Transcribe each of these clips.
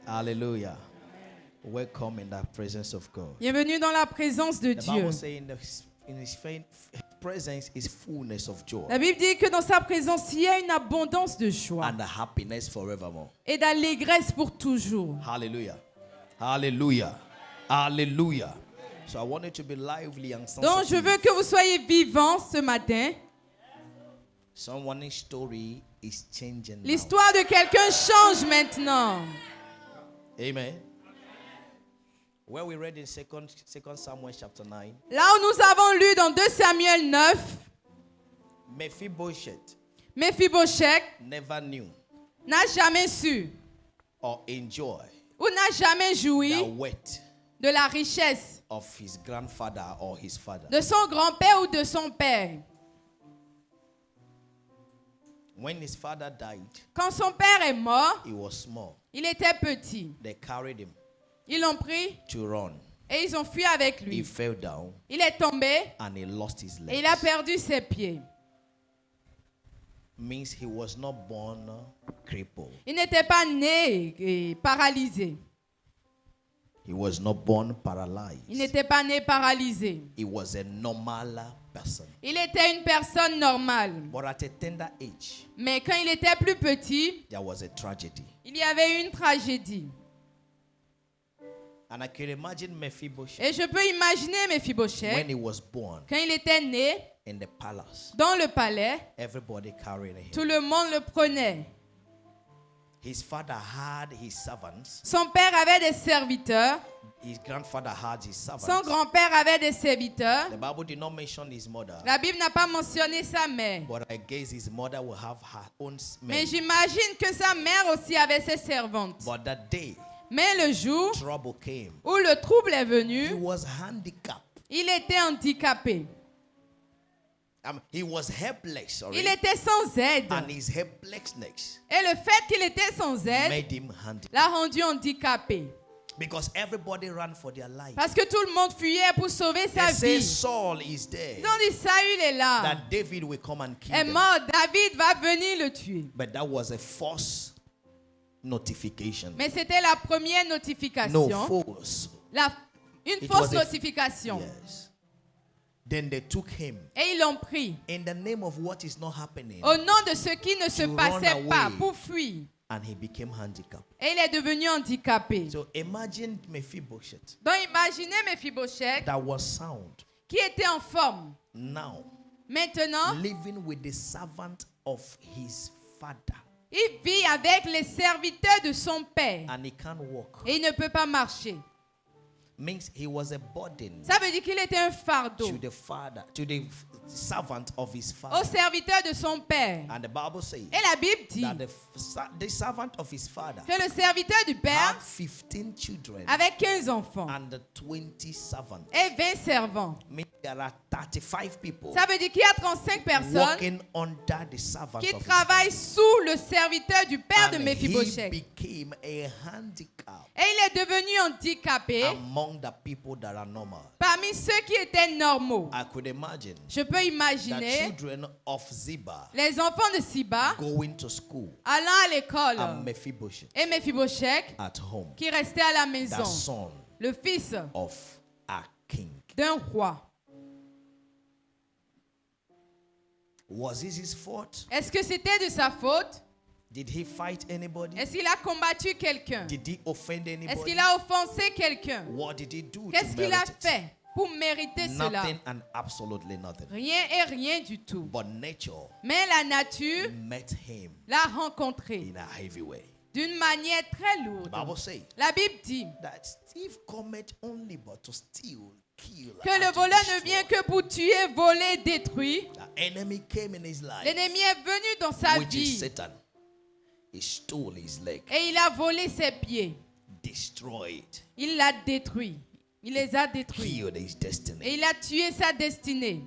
Hallelujah. Welcome in the presence of God. Bienvenue dans la présence de The Dieu. Bible says in his presence is fullness of joy La Bible dit que dans sa présence, il y a une abondance de joie and happiness forevermore. et d'allégresse pour toujours. Hallelujah. Hallelujah. Hallelujah. So I want you to be lively and Donc, je veux sensitive. que vous soyez vivants ce matin. Someone's story is changing now. L'histoire de quelqu'un change maintenant. Amen. Where we read in 2 Samuel chapter 9, Là où nous avons lu dans 2 Samuel 9, Mephibosheth Mephibosheth never knew n'a jamais su or enjoy ou n'a jamais joui the wealth de la richesse of his grandfather or his father. de son grand-père ou de son père. When his father died, Quand son père est mort, he was small. il était petit. They carried him Ils l'ont pris to run. et ils ont fui avec He lui. fell down Il est tombé and he lost his et il a legs. perdu ses pieds. Means he was not born crippled. Il n'était pas né et paralysé. He was not born Il paralyzed. n'était pas né paralysé. He was a normal person. Il était une personne normale. But at a tender age, Mais quand il était plus petit, there was a tragedy. il y avait une tragédie. And I can imagine Mephibosheth Et je peux imaginer when Mephibosheth, he was born quand il était né in the palace. dans le palais, Everybody carried him. tout le monde le prenait. His father had his servants. Son père avait des serviteurs. His grandfather had his Son servants. grand-père avait des serviteurs. The Bible did not mention his mother. La Bible n'a pas mentionné sa mère. But I guess his mother will have her own Mais men. j'imagine que sa mère aussi avait ses servantes. But that day, Mais le jour trouble came. où le trouble est He venu, was handicapped. il était handicapé. He was helpless. Sorry. Il était sans aide. And his helplessness Et le fait qu'il était sans aide made him handicapped. l'a rendu handicapé. Because everybody ran for their life. Parce que tout le monde fuyait pour sauver sa They say vie. Saul is there. Ils ont dit, Saül est là. That David will come and kill Est them. mort. David va venir le tuer. But that was a false notification. Mais c'était la première notification. No, false. Une It fausse was a- notification. Yes. Then they took him Et ils l'ont pris. in the name of what is not happening. Au nom de ce qui ne se To run passait pas, away. pour fuir. And he became handicapped. Et il est devenu handicapé. So imagine Mephibosheth Donc imaginez Mephibosheth that was sound. qui était en forme. Now Maintenant, living with the servant of his father. il vit avec les serviteurs de son père. And he can't walk. Et il ne peut pas marcher. Means he was a burden Ça veut dire qu'il était un fardeau to the father, to the servant of his au father. serviteur de son père. And the Bible says Et la Bible dit that the servant of his father que le serviteur du had père 15 children avait 15 enfants and 20 servants. et 20 servants. Means there are 35 people Ça veut dire qu'il y a 35 personnes working under the servant qui of his travaillent sous le serviteur du père de and he Mephibosheth. became a handicap Et il est devenu handicapé among the people that are normal. parmi ceux qui étaient normaux. I could imagine Je peux the imaginer children of Ziba les enfants de Siba going to school allant à l'école and Mephibosheth et Mephibosheth at home, qui restait à la the maison, son le fils of a king. d'un roi. Was this his fault? Est-ce que c'était de sa faute? Did he fight anybody? Est-ce qu'il a combattu quelqu'un? Did he offend Est-ce anybody? qu'il a offensé quelqu'un? What did he do Qu'est-ce to qu'il a merit it? fait pour mériter cela? Nothing and absolutely nothing. Rien et rien du tout. But nature Mais la nature met him l'a rencontré in a heavy way. d'une manière très The lourde. Bible says La Bible dit that thief cometh only but to steal, kill, que and le to voleur ne destroy. vient que pour tuer, voler, détruire. The enemy came in his life, L'ennemi est venu dans sa which is vie Satan. He stole his leg, et il a volé ses pieds. destroyed, Il l'a détruit. Il les a détruits. killed his Et destiny. il a tué sa destinée.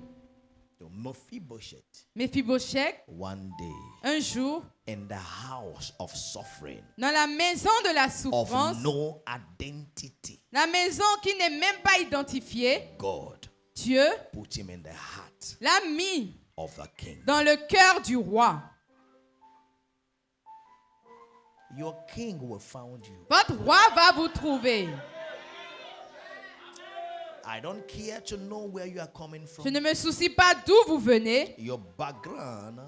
So Mephibosheth, Mephibosheth, one day, un jour, in the house of suffering, dans la maison de la of souffrance, no identity, la maison qui n'est même pas identifiée, God Dieu put him in the heart l'a mis of the king. dans le cœur du roi. Your king will find you. Votre roi va vous trouver. I don't care to know where you are coming Je from. ne me soucie pas d'où vous venez. Your background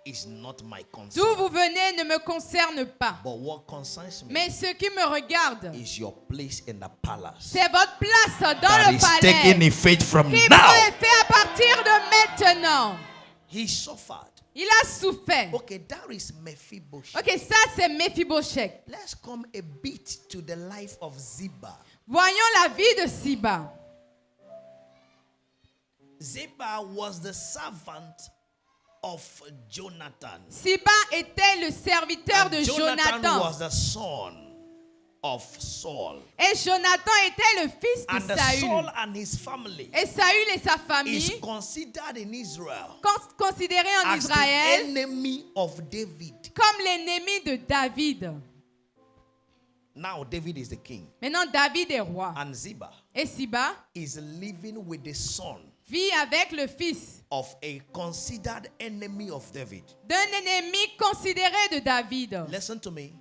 is not my D'où concern. vous venez ne me concerne pas. But what concerns me Mais ce qui me regarde, is your place in the palace. c'est votre place dans That le is taking palais effect from qui now. peut être fait à partir de maintenant. He suffered. Il a souffert. Okay, that is Mephibosheth. Ok, ça c'est Méphibosheth. Let's come a bit to the life of Ziba. Voyons la vie de Siba. Ziba was the servant of Jonathan. Siba était le serviteur de Jonathan Jonathan. was the son of Saul. Et Jonathan était le fils And de the Saül. Saul and his family Et Saül et sa is famille, considered in Israel considérés en as the Israël enemy of David. comme l'ennemi de David. Now David is the king. Maintenant, David est roi. And Ziba Et Siba is living with the son vit avec le fils of a considered enemy of David. d'un ennemi considéré de David. Listen to me.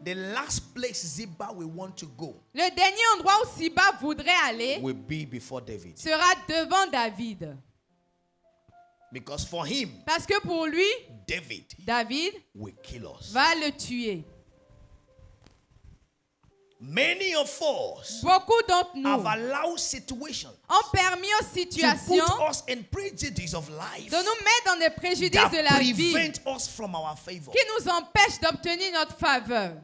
The last place Ziba will want to go Le dernier endroit où Siba voudrait aller will be before David. sera devant David. Because for him, Parce que pour lui, David David will kill us. va le tuer. Many of us Beaucoup d'entre nous have allowed situations ont permis aux to situations put us in prejudice of life de nous mettre dans des préjudices that de la vie prevent us from our favor. qui nous empêchent d'obtenir notre faveur.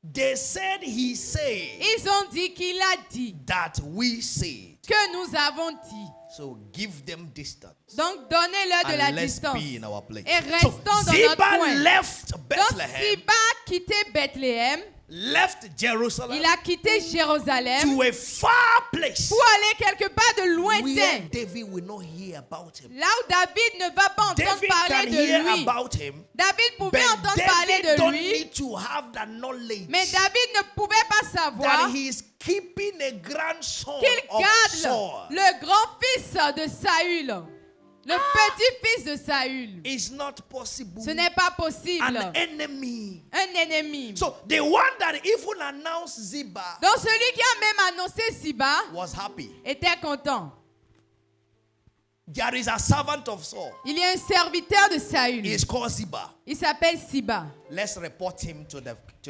They said he said Ils ont dit qu'il a dit that we said. que nous avons dit. So give them distance. Donc donnez-leur de la And let's distance. be in our place. Et So restons dans notre Ziba coin. left Donc Bethlehem, Siba a quitté Bethléem, left Jerusalem il a quitté Jérusalem to a far place pour aller quelque part de where lointain. David will not hear about him. Là où David ne va pas entendre David parler can de hear lui. about him, David but pouvait entendre parler David de don't lui, need to have that knowledge mais David ne pouvait pas savoir that he is keeping a grandson qu'il of garde Saul. le grand-fils de Saül, le petit-fils de Saül. It's not possible. Ce n'est pas possible. An enemy. Un ennemi. So the one that even announced Ziba Donc celui qui a même annoncé Siba was happy. était content. There is a servant of Saul. Il y a un serviteur de He Saül. is called Ziba. Il s'appelle Siba. Let's report him to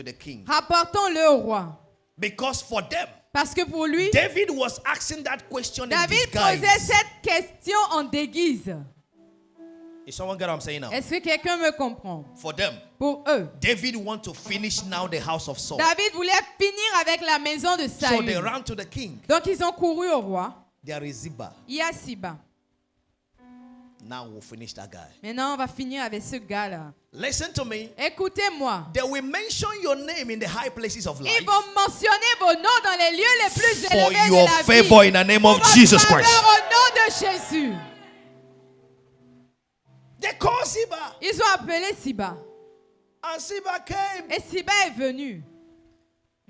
the king. Rapportons-le au roi. Because for them, Parce que pour lui, David was asking that question in David disguise. posait cette question en déguise. Is someone get what I'm saying now? Est-ce que quelqu'un me comprend? For them, Pour eux, David want to finish now the house of Saul. David voulait finir avec la maison de So they Saül. ran to the king. Donc ils ont couru au roi. There is Ziba. Il y a Siba. Now we'll finish that guy. Maintenant, on va finir avec ce gars-là. Listen to me. Écoutez-moi. They will mention your name in the high places of life Ils vont mentionner vos noms dans les lieux les plus for élevés your de la favor vie. in the name Pour of votre Jesus faveur Christ. au nom de Jésus. They call Ziba. Ils ont appelé Siba. And Ziba came. Et Siba est venu.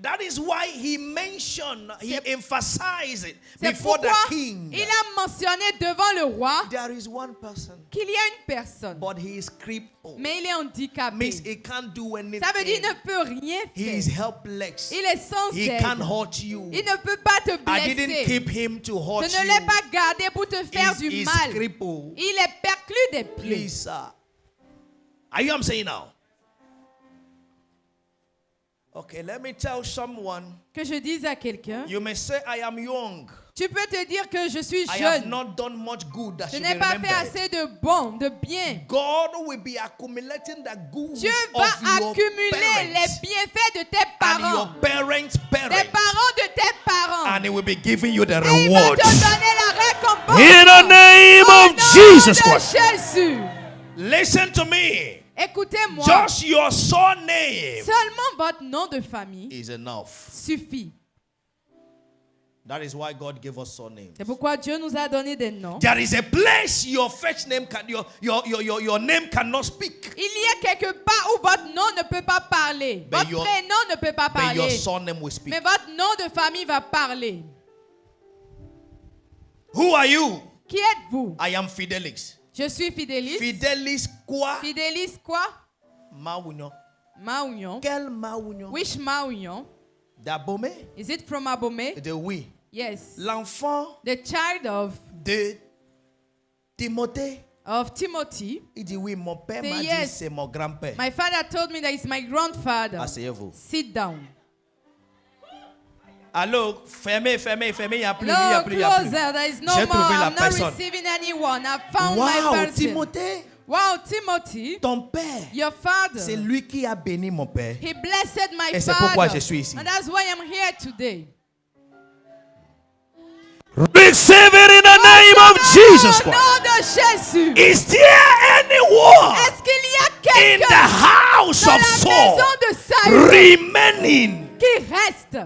That is why he mentioned, he emphasized it C'est before the pourquoi king. il a mentionné devant le roi There is one person, qu'il y a une personne, but he is crippled. mais il est handicapé. Means he can't do anything. Ça veut dire qu'il ne peut rien He is faire. helpless. Il est sans He aide. can't hurt you. Il ne peut pas te I didn't blesser. keep him to hurt Je ne l'ai you. pas gardé pour te faire du He's mal. crippled. Il est perclus des pieds. Please, sir. Are you what I'm saying now? Okay, let me tell someone. Que je dise à quelqu'un, You may say, I am young. tu peux te dire que je suis I have jeune. not done much good that Je should n'ai be pas fait remembered. assez de bon, de bien. God will be accumulating the goods Dieu of va your accumuler les parents bienfaits de tes and your parents. parents' Des parents, parents de tes parents. and He will be giving you the Et il va reward. te donner la récompense. In the name Au of nom Jesus de Christ. Jésus. Listen to me. Écoutez-moi. Just your surname Seulement votre nom de famille is enough. suffit. That is why God gave us surnames. C'est pourquoi Dieu nous a donné des noms. There is a place your first name can your name cannot speak. Il y a quelque part où votre nom ne peut pas parler. But Votre your- prénom ne peut pas But your parler. surname will speak. Mais votre nom de famille va parler. Who are you? Qui êtes-vous? I am Fidelix. Je suis Fidélis. Fidelis quoi? Fidélis quoi? Maounion. Maounion. Quel Maounion? Which Maounion? D'Abomey? Is it from Abomey? De oui. Yes. L'enfant The child de Timothée. of Timothy. Il dit oui, mon père Say m'a dit yes. c'est mon grand-père. My father told me that it's my grandfather. Asseyez-vous. Sit down. Allô, fermez, il n'y a plus, No, closer. There is no J'ai more. trouvé la I'm not personne. receiving anyone. I found my Wow, person. Timothée, Wow, Timothy, ton père, your father. c'est lui qui a béni mon père. He blessed my Et c'est father. pourquoi je suis ici. And that's why I'm here today. Receive it in the name of Jesus Au Christ. nom de Jésus. Is there anyone Est-ce qu'il y a in the quelqu'un house dans of la Saul maison de Saül remaining? qui reste?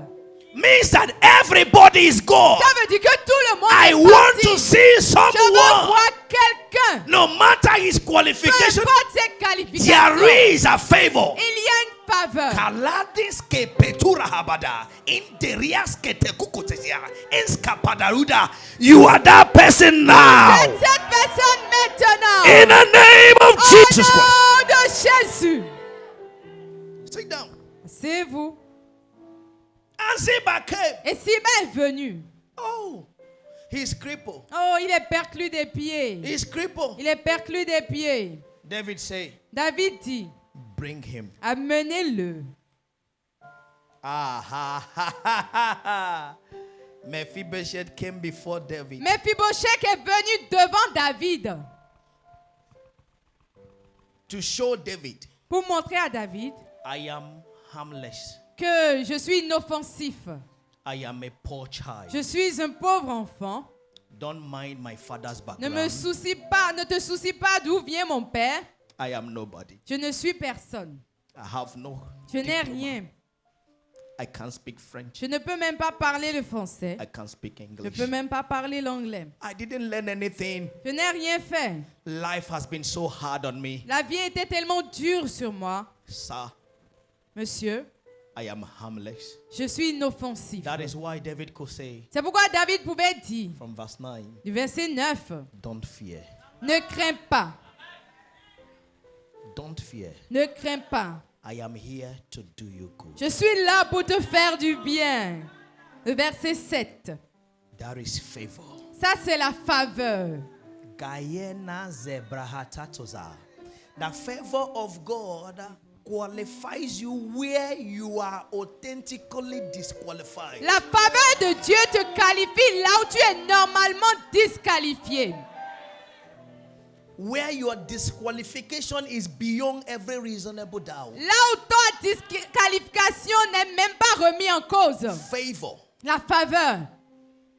Means that everybody is gone. Ça veut dire que tout le monde I est want parti. to see Je veux someone, voir quelqu'un. no matter his Peu qualification, importe ses qualifications. there is a favor. Il y a une faveur. Kaladis ke petura habada, interias ke te kukutesia, inskapadaruda. You are that person now. C'est cette personne maintenant. In the name of Jesus Christ. Au nom de Jésus. Sit down. C'est vous. And Ziba came. Et Siba est venu. Oh, he's crippled. Oh, il est perclus des pieds. He's crippled. Il est perclus des pieds. David say, David dit, bring him. amenez-le. Ah, ha, ha, ha, ha, ha. Mephibosheth came before David. Mephibosheth est venu devant David To show David, pour montrer à David I am harmless. que je suis inoffensif. I am a poor child. Je suis un pauvre enfant. Don't mind my father's Ne background. te soucie pas d'où vient mon père. I am nobody. Je ne suis personne. I have no. Je n'ai diploma. rien. I can't speak French. Je ne peux même pas parler le français. I can't speak Je ne English. peux même pas parler l'anglais. I didn't learn anything. Je n'ai rien fait. Life has been so hard on me. La vie était tellement dure sur moi. Sir, Monsieur, I am harmless. je suis inoffensif. That is why David could say C'est pourquoi David pouvait dire, from verse 9, du verset 9, don't fear. ne crains pas, Don't fear. ne crains pas. I am here to do you good. Je suis là pour te faire du bien. Le verset 7. That is favor. Ça, c'est la faveur. Gayena zebrahatatoza. The favor of God qualifies you where you are authentically disqualified. La faveur de Dieu te qualifie là où tu es normalement disqualifié. Where your disqualification is beyond every reasonable doubt. Là où ta disqualification n'est même pas remise en cause. Favor La faveur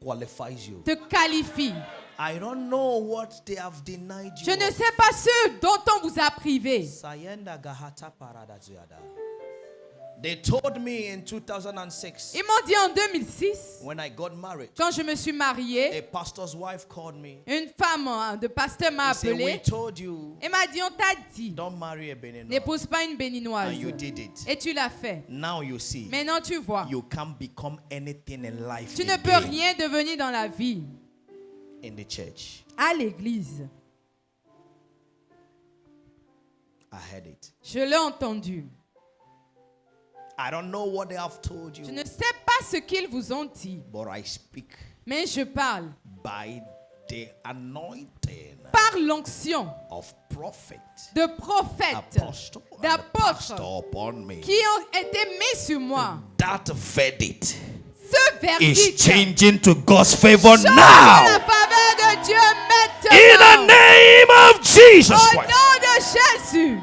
qualifies you. te qualifie. I don't know what they have denied you. Je ne of. sais pas ce dont on vous a privé. Sayenda gahata paradazuyada. They told me in 2006 Ils m'ont dit en 2006, when I got married, quand je me suis mariée, a pastor's wife called me. une femme de pasteur m'a He said, we appelé told you et m'a dit, on t'a dit, don't marry a Beninois. n'épouse pas une béninoise. And you did it. Et tu l'as fait. Now you see, Maintenant tu vois, you can't become anything in life tu ne peux again rien devenir dans la vie. in the church. À l'église, I heard it. je l'ai entendu. I don't know what they have told Je you, ne sais pas ce qu'ils vous ont dit, but I speak mais je parle by the anointing par l'onction of prophet, de prophètes, apostle, and d'apôtres pastor upon me. qui ont été mis sur moi. That verdict Ce Is verdict changing to God's favor change now. la faveur de Dieu In the maintenant. name of Jesus Au Christ. nom de Jésus.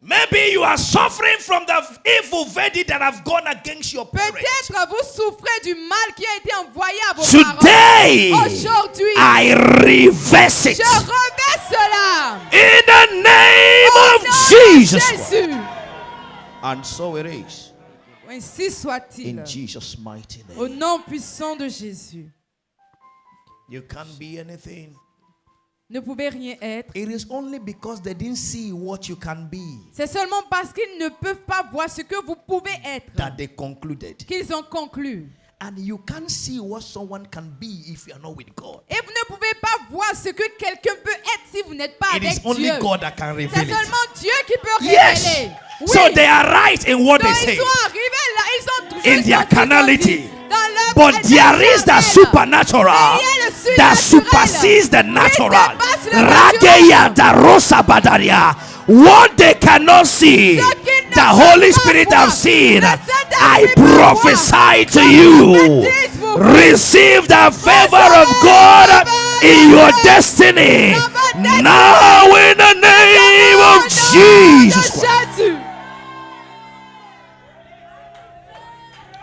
Maybe you are suffering from the evil verdict that have gone against your parents. Peut-être vous souffrez du mal qui a été envoyé à vos parents. Today, Aujourd'hui, I reverse it. je reverse cela. In the name Au of nom de Jesus Christ. Jésus. And so it is. Ainsi soit-il. In Jesus' mighty Au name. nom puissant de Jésus. You can't be anything. Ne pouvez rien être. It is only because they didn't see what you can be C'est seulement parce qu'ils ne peuvent pas voir ce que vous pouvez être that they concluded. qu'ils ont conclu. And you can't see what someone can be if you are not with God. Et vous ne pouvez pas voir ce que quelqu'un peut être si vous n'êtes pas It avec is only Dieu. God that can C'est reveal it. seulement Dieu qui peut Yes. révéler. Oui. So they are right in what they Donc, say. ils sont arrivés là, ils ont toujours In their sorti carnality. dans leur But there is the supernatural Mais il y a le that surnaturel supersedes the qui natural. dépasse le Rageya naturel. da rosa badaria. What they cannot see, Ce qu'ils ne the peuvent Holy pas Spirit voir, have seen. le Saint-Esprit I peut voir. prophesy to Je you. prophétise pour vous. Receive the favor of God in your destiny. Now in the name Au of nom Jesus de Christ. Jésus.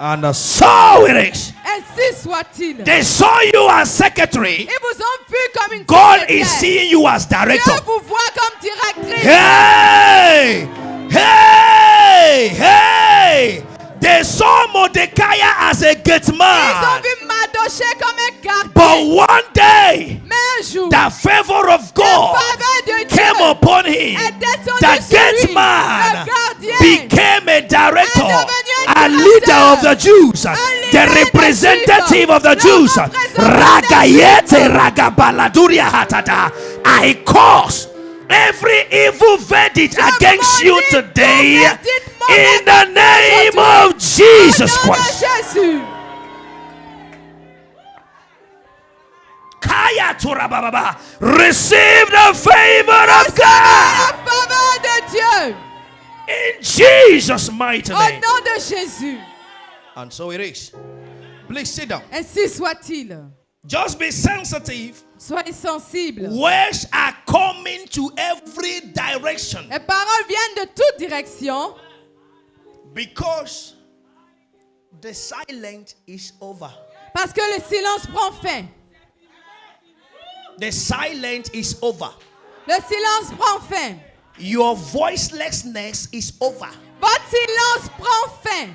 And so it is. Ainsi soit-il. They saw you as secretary. Ils vous ont vu comme une God secrétaire. is seeing you as director. Dieu vous voit comme directrice. Hey! Hey! Hey! They saw Mordecai as a gate Ils ont man. vu Mardoché comme un gardien. But one day, Mais un jour, the favor of la God faveur de Dieu came upon him. est descendue The sur gate lui. man Le gardien became a director, est devenu un a directeur, leader of the Jews, un the leader des representative Juifs, of the le Jews. représentant Ragayete des Juifs. ragabaladuria hatada. I cause every evil verdict against you maudis today tout verdict mauvais in the name of Jesus Au nom de Christ. Jésus. Kaya turababa. Receive the favor of La God faveur de Dieu. in Jesus' mighty Au name. nom de Jésus. And so it is. Please sit down. Ainsi soit-il. Just be sensitive. Soyez sensibles. Words are coming to every direction Les paroles viennent de toute direction because the silence is over. parce que le silence prend fin. The silence is over. Le silence prend fin. Your voicelessness is over. Votre silence prend fin.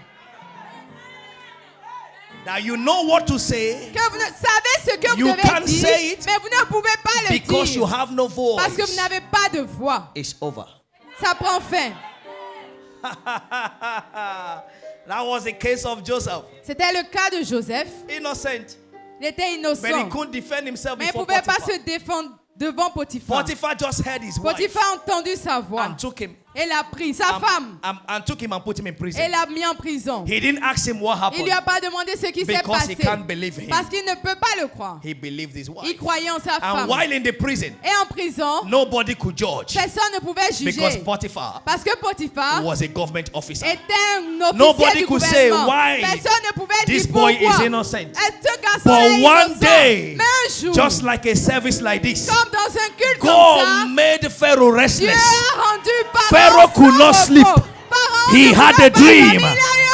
Now you know what to say Que vous ne savez ce que You vous devez can't dire, say it mais vous ne pouvez pas le because dire you have no parce que vous voice. n'avez pas de voix. It's over. Ça prend fin. That was the case of Joseph. C'était le cas de Joseph. Innocent. Il était But he innocent, couldn't defend himself mais il ne before pouvait pas Potiphar. se défendre devant Potiphar. Potiphar just heard his wife Potiphar a entendu sa voix. and took him Et l'a pris, sa femme, and took him and put him in prison. et l'a mis en prison. He didn't ask him what Il happened lui a pas demandé ce qui s'est because he passé can't believe him. parce qu'il ne peut pas le croire. He believed his Il wife. croyait en sa And femme. while in the prison, Et en prison, nobody could judge personne ne pouvait because juger Potiphar parce que Potiphar was a government officer. était un officier Nobody du could say gouvernement. why Personne ne pouvait this dire boy pourquoi. is innocent. Est-ce garçon But est one innocent? day, Mais un jour, just like a service like this, comme dans un culte comme God ça, made Pharaoh Dieu restless. a rendu Pharaoh could not sleep. He had a dream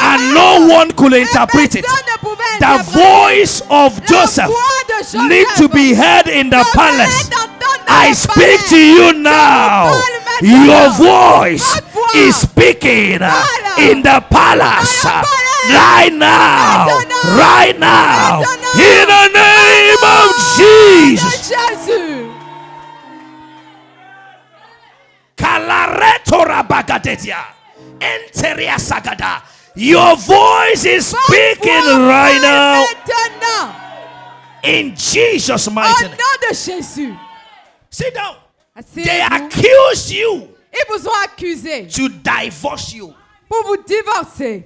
and no one could interpret it. The voice of Joseph needs to be heard in the palace. I speak to you now. Your voice is speaking in the palace right now. Right now. In the name of Jesus. Jésus. Kalareto rabagadetia. Enteria sagada. Your voice is speaking right now Maintenant, in Jesus' au mighty name. nom de Jésus. Sit down. They Asseyez-vous. accuse you Ils vous ont accusé to divorce you. pour vous divorcer.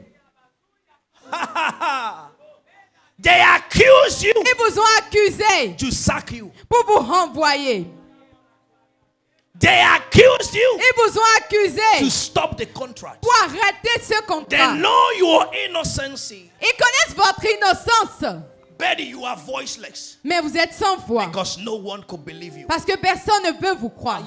They accuse you Ils vous ont accusé to sack you. pour vous renvoyer. They accuse you Ils vous ont to accusé stop the contract. pour arrêter ce They contrat. know your innocency, Ils connaissent votre innocence, but you are voiceless mais vous êtes sans voix because no one could believe you. parce que personne ne peut vous croire.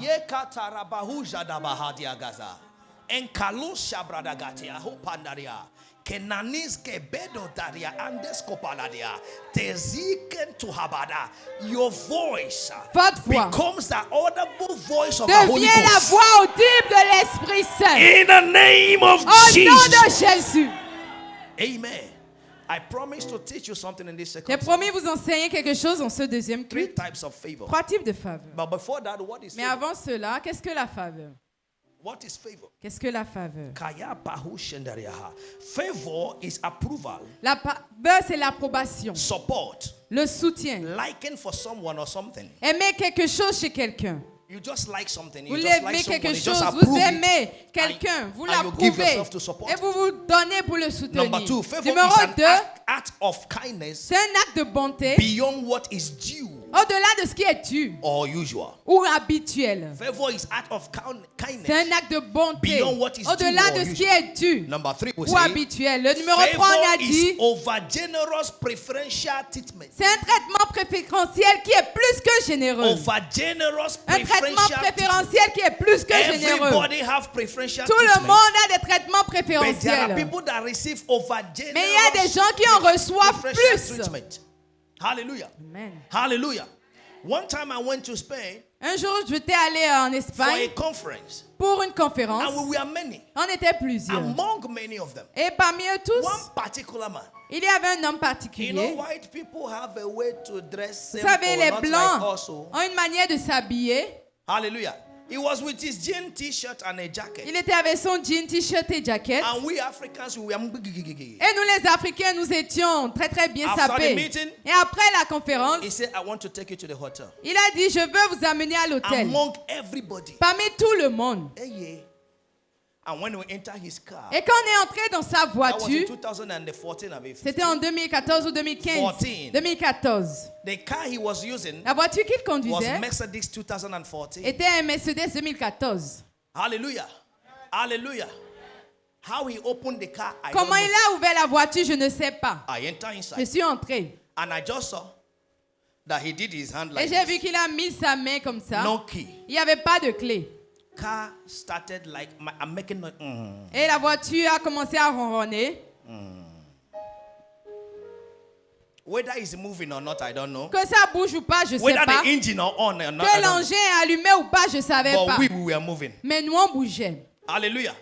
Your voice Votre voix becomes the audible voice of the Holy devient la Ghost. voix audible de l'Esprit Saint. In the name of Au nom Jesus. de Jésus. Amen. I promise to teach you something in this J'ai second. promis vous enseigner quelque chose dans ce deuxième Three culte. types of favor. 3 types de faveur. But before that, what is Mais favor? avant cela, qu'est-ce que la faveur? What is favor? Qu'est-ce que la faveur? Kaya bahu shendariaha. Favor is approval, La faveur, c'est l'approbation, support, le soutien. liking for someone or something. Aimer quelque chose chez quelqu'un. You just like something. Vous You just like aimez someone. quelque You just chose, approve vous it. aimez quelqu'un, vous and you give l'approuvez yourself to support et vous vous donnez pour le soutenir. Number 2, favor Numéro is an 2, act of kindness c'est un acte de bonté beyond what is due au-delà de ce qui est dû or usual. ou habituel. Favor is act of C'est kindness un acte de bonté beyond what is au-delà due de or ce qui usual. est dû Number 3, we ou say habituel. Le numéro 3, on favor a is dit, over generous preferential treatment. c'est un traitement préférentiel qui est plus que généreux. Over generous Un traitement preferential treatment. préférentiel qui est plus que généreux. Everybody have preferential Tout le treatment. monde a des traitements But there are préférentiels. people that receive over generous Mais il y a des gens qui en reçoivent preferential plus. treatment. Hallelujah. Amen. Hallelujah. One time I went to Spain Un jour, j'étais allé en for a Espagne conference, pour une and conférence. we were many. On était plusieurs. Among many of them, Et parmi eux tous, one particular man. il y avait un homme You know, particulier. white people have a way to dress Vous simple, savez, les not Blancs like us. Oh. ont une manière de s'habiller. Hallelujah. He was with his jean t-shirt and a jacket. Il était avec son jean, t-shirt et jacket. And we Africans, we were... Et nous, les Africains, nous étions très très bien After the sapés. meeting, Et après la conférence, He said, I want to take you to the hotel. il a dit, je veux vous amener à l'hôtel. Among everybody. Parmi tout le monde. Hey, yeah. And when we enter his car, Et quand on est entré dans sa that was in voiture, 2014, I believe. c'était en 2014 ou 2015. 14. 2014. The car he was using La voiture qu'il was conduisait Mercedes 2014. était un Mercedes 2014. Hallelujah. Hallelujah. How he opened the car, I Comment don't il know. a ouvert la voiture, je ne sais pas. I enter Je inside suis entré. and I just saw that he did his hand Et like j'ai vu this. qu'il a mis sa main comme ça. No key. Il n'y avait pas de clé. Car started like I'm making noise. Et la voiture a commencé à ronronner. Whether it's moving or not, I don't know. Que ça bouge ou pas, je ne sais Whether pas. the engine or on or not, I Que don't know. l'engin est allumé ou pas, je ne savais But pas. we were moving. Mais nous, on bougeait. Hallelujah.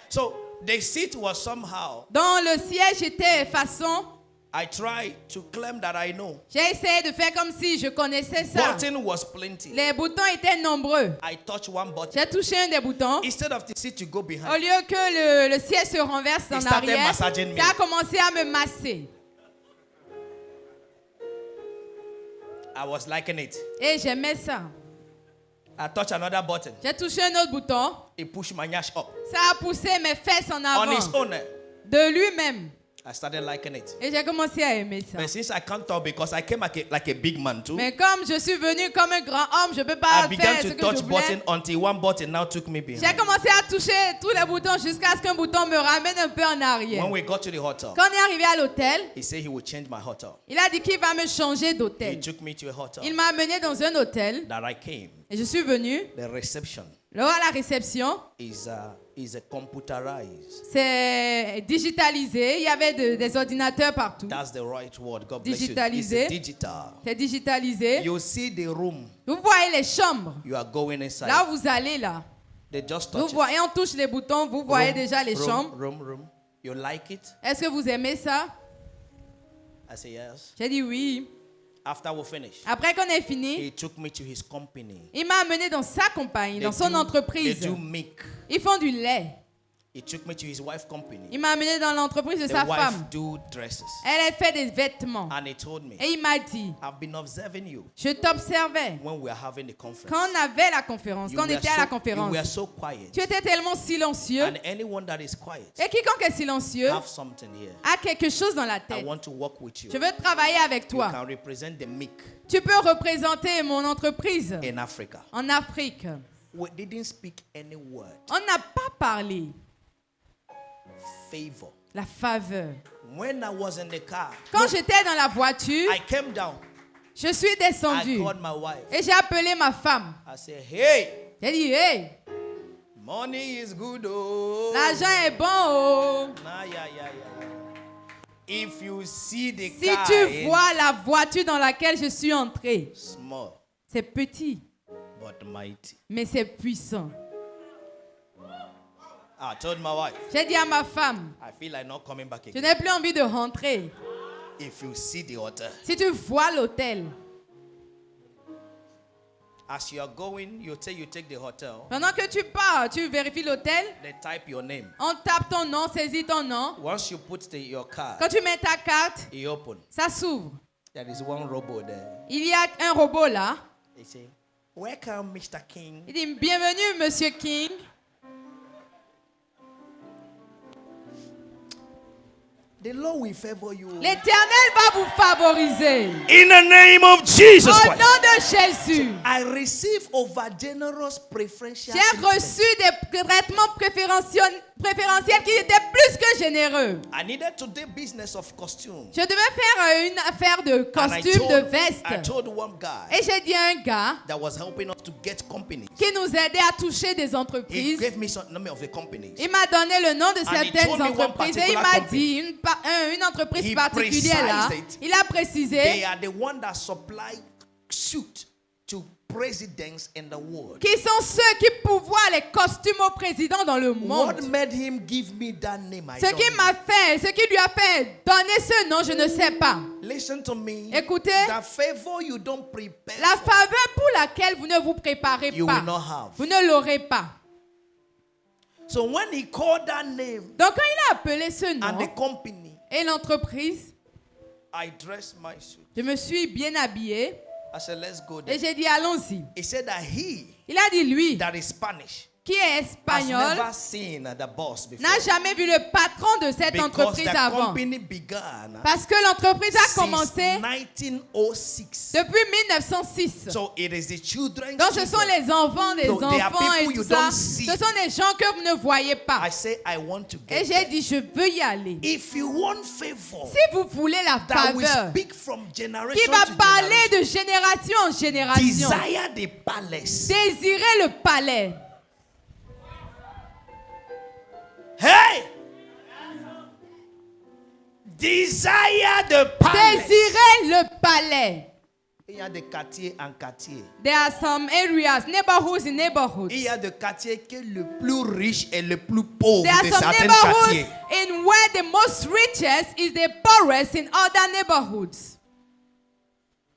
So the seat was somehow. Dans le siège était façon. I tried to claim that I know. J'ai essayé de faire comme si je connaissais ça. Button was plenty. Les boutons étaient nombreux. I touched one button. J'ai touché un des boutons. Instead of the seat to go Au behind, lieu que le siège se renverse en It started arrière, massaging me. ça a commencé à me masser. I was liking it. Et j'aimais ça. I touched another button. J'ai touché un autre bouton. It pushed my nyash up. Ça a poussé mes fesses en On his avant. own. De lui-même. I started liking it. Et j'ai commencé à aimer ça. But since I can't talk because I came like a big man too, Mais comme je suis venu comme un grand homme, je ne peux I pas began faire ce to que je touch voulais. button until one button now took me J'ai behind. commencé à toucher tous les boutons jusqu'à ce qu'un bouton me ramène un peu en arrière. When we got to the hotel, Quand on est arrivé à l'hôtel, he said he would change my hotel. il a dit qu'il va me changer He d'hôtel. took me to a hotel Il m'a amené dans un hôtel that I came. et je suis venu. The reception Là, à la réception, is a computerized. c'est digitalisé. Il y avait des ordinateurs partout. That's the right word. God bless you. It's Digitalisé. digital. C'est digitalisé. You see the room Vous voyez les chambres. you are going inside. Là où vous allez, là. They just Vous touch it. voyez, on touche les boutons, vous voyez déjà les chambres. Room. You like it? Est-ce que vous aimez ça? I say yes. J'ai dit oui. After we finish, Après qu'on ait fini, he took me to his company. il m'a amené dans sa compagnie, dans son They entreprise. do milk. Ils font du lait. He took me to his wife company. Il m'a amené dans l'entreprise de The sa wife femme. do dresses. Elle fait des vêtements. And he told me, Et il m'a dit, I've been observing you je t'observais when we are having the conference. quand on avait la conférence, You quand on were était à la you conférence. were so quiet. Tu étais tellement silencieux. And anyone that is quiet Et quiconque est silencieux have something here. a quelque chose dans la I tête. want to work with you. Je veux travailler avec You toi. can represent the milk Tu peux représenter mon entreprise in Africa. en Afrique. We didn't speak any word. On n'a pas parlé. Favor. La faveur. When I was in the car, Quand j'étais dans la voiture, I came down. je suis I descendue called my wife. et j'ai appelé ma femme. I said, hey, J'ai dit, hey, money is good. Oh. l'argent est bon. Oh. Nah, yeah. If you see the Si car tu in vois la voiture dans laquelle je suis entrée, small c'est petit, but mighty. mais c'est puissant. I told my wife, J'ai dit à ma femme, I feel like not coming back je again. n'ai plus envie de rentrer. If you see the hotel, Si tu vois l'hôtel, As you are going, you take the hotel. Pendant que tu pars, tu vérifies l'hôtel. They type your name. On tape ton nom, saisit ton nom. Once you put your card, Quand tu mets ta carte, it open. ça s'ouvre. There is one robot there. Il y a un robot là. They say, "Welcome, Mr. King." Il dit bienvenue, Monsieur King. The Lord will favor you. L'Éternel va vous favoriser. In the name of Jesus Au Christ. nom de Jésus. I receive over generous preferential. J'ai reçu des traitements préférentiels qui étaient plus que généreux. I needed to do business of costume. Je devais faire une affaire de And I costume, de veste. I told one guy Et j'ai dit à un gars that was helping us to get companies. qui nous aidait à toucher des He entreprises. gave me some number of the companies. Il m'a donné le nom de And he certaines told me one entreprises et il particular m'a company. dit une entreprise He particulière là. precised it. Il a They précisé are the one that supply suit to presidents in the world. qui sont ceux qui pourvoient les costumes aux présidents dans le What monde. made him give me that name? I Ce don't qui know. m'a fait, ce qui lui a fait donner ce nom, je ne sais pas. Listen to me. Écoutez, The favor you don't prepare la for, faveur pour laquelle vous ne vous préparez you pas, will not have. vous ne l'aurez pas. So when he called that name Donc quand il a appelé ce and the nom company, et l'entreprise, I dressed my suit. je me suis bien habillée I said, let's go et there. j'ai dit allons-y. He said that he Il a dit lui, that is Spanish qui est has espagnol, never seen the boss before. n'a jamais vu le patron de cette Because entreprise the avant. company began Parce que l'entreprise a since commencé 1906. depuis 1906. So it is the children. Donc ce sont les enfants des So they are enfants et people tout you ça. don't see. Ce sont des gens que vous ne voyez pas. I say I want to Et get j'ai there. dit je veux y aller. If you want favor Si vous voulez la that will faveur speak from qui generation va to parler generation, de génération en génération, desire the palace. désirez le palais. Hey! Desire the palace. Désirez le palais. Il y a des quartiers en quartiers. There are some areas, neighborhoods in neighborhoods. Il y a des quartiers qui est le plus riche et le plus pauvre There are de some certains neighborhoods quartiers. in where the most richest is the poorest in other neighborhoods.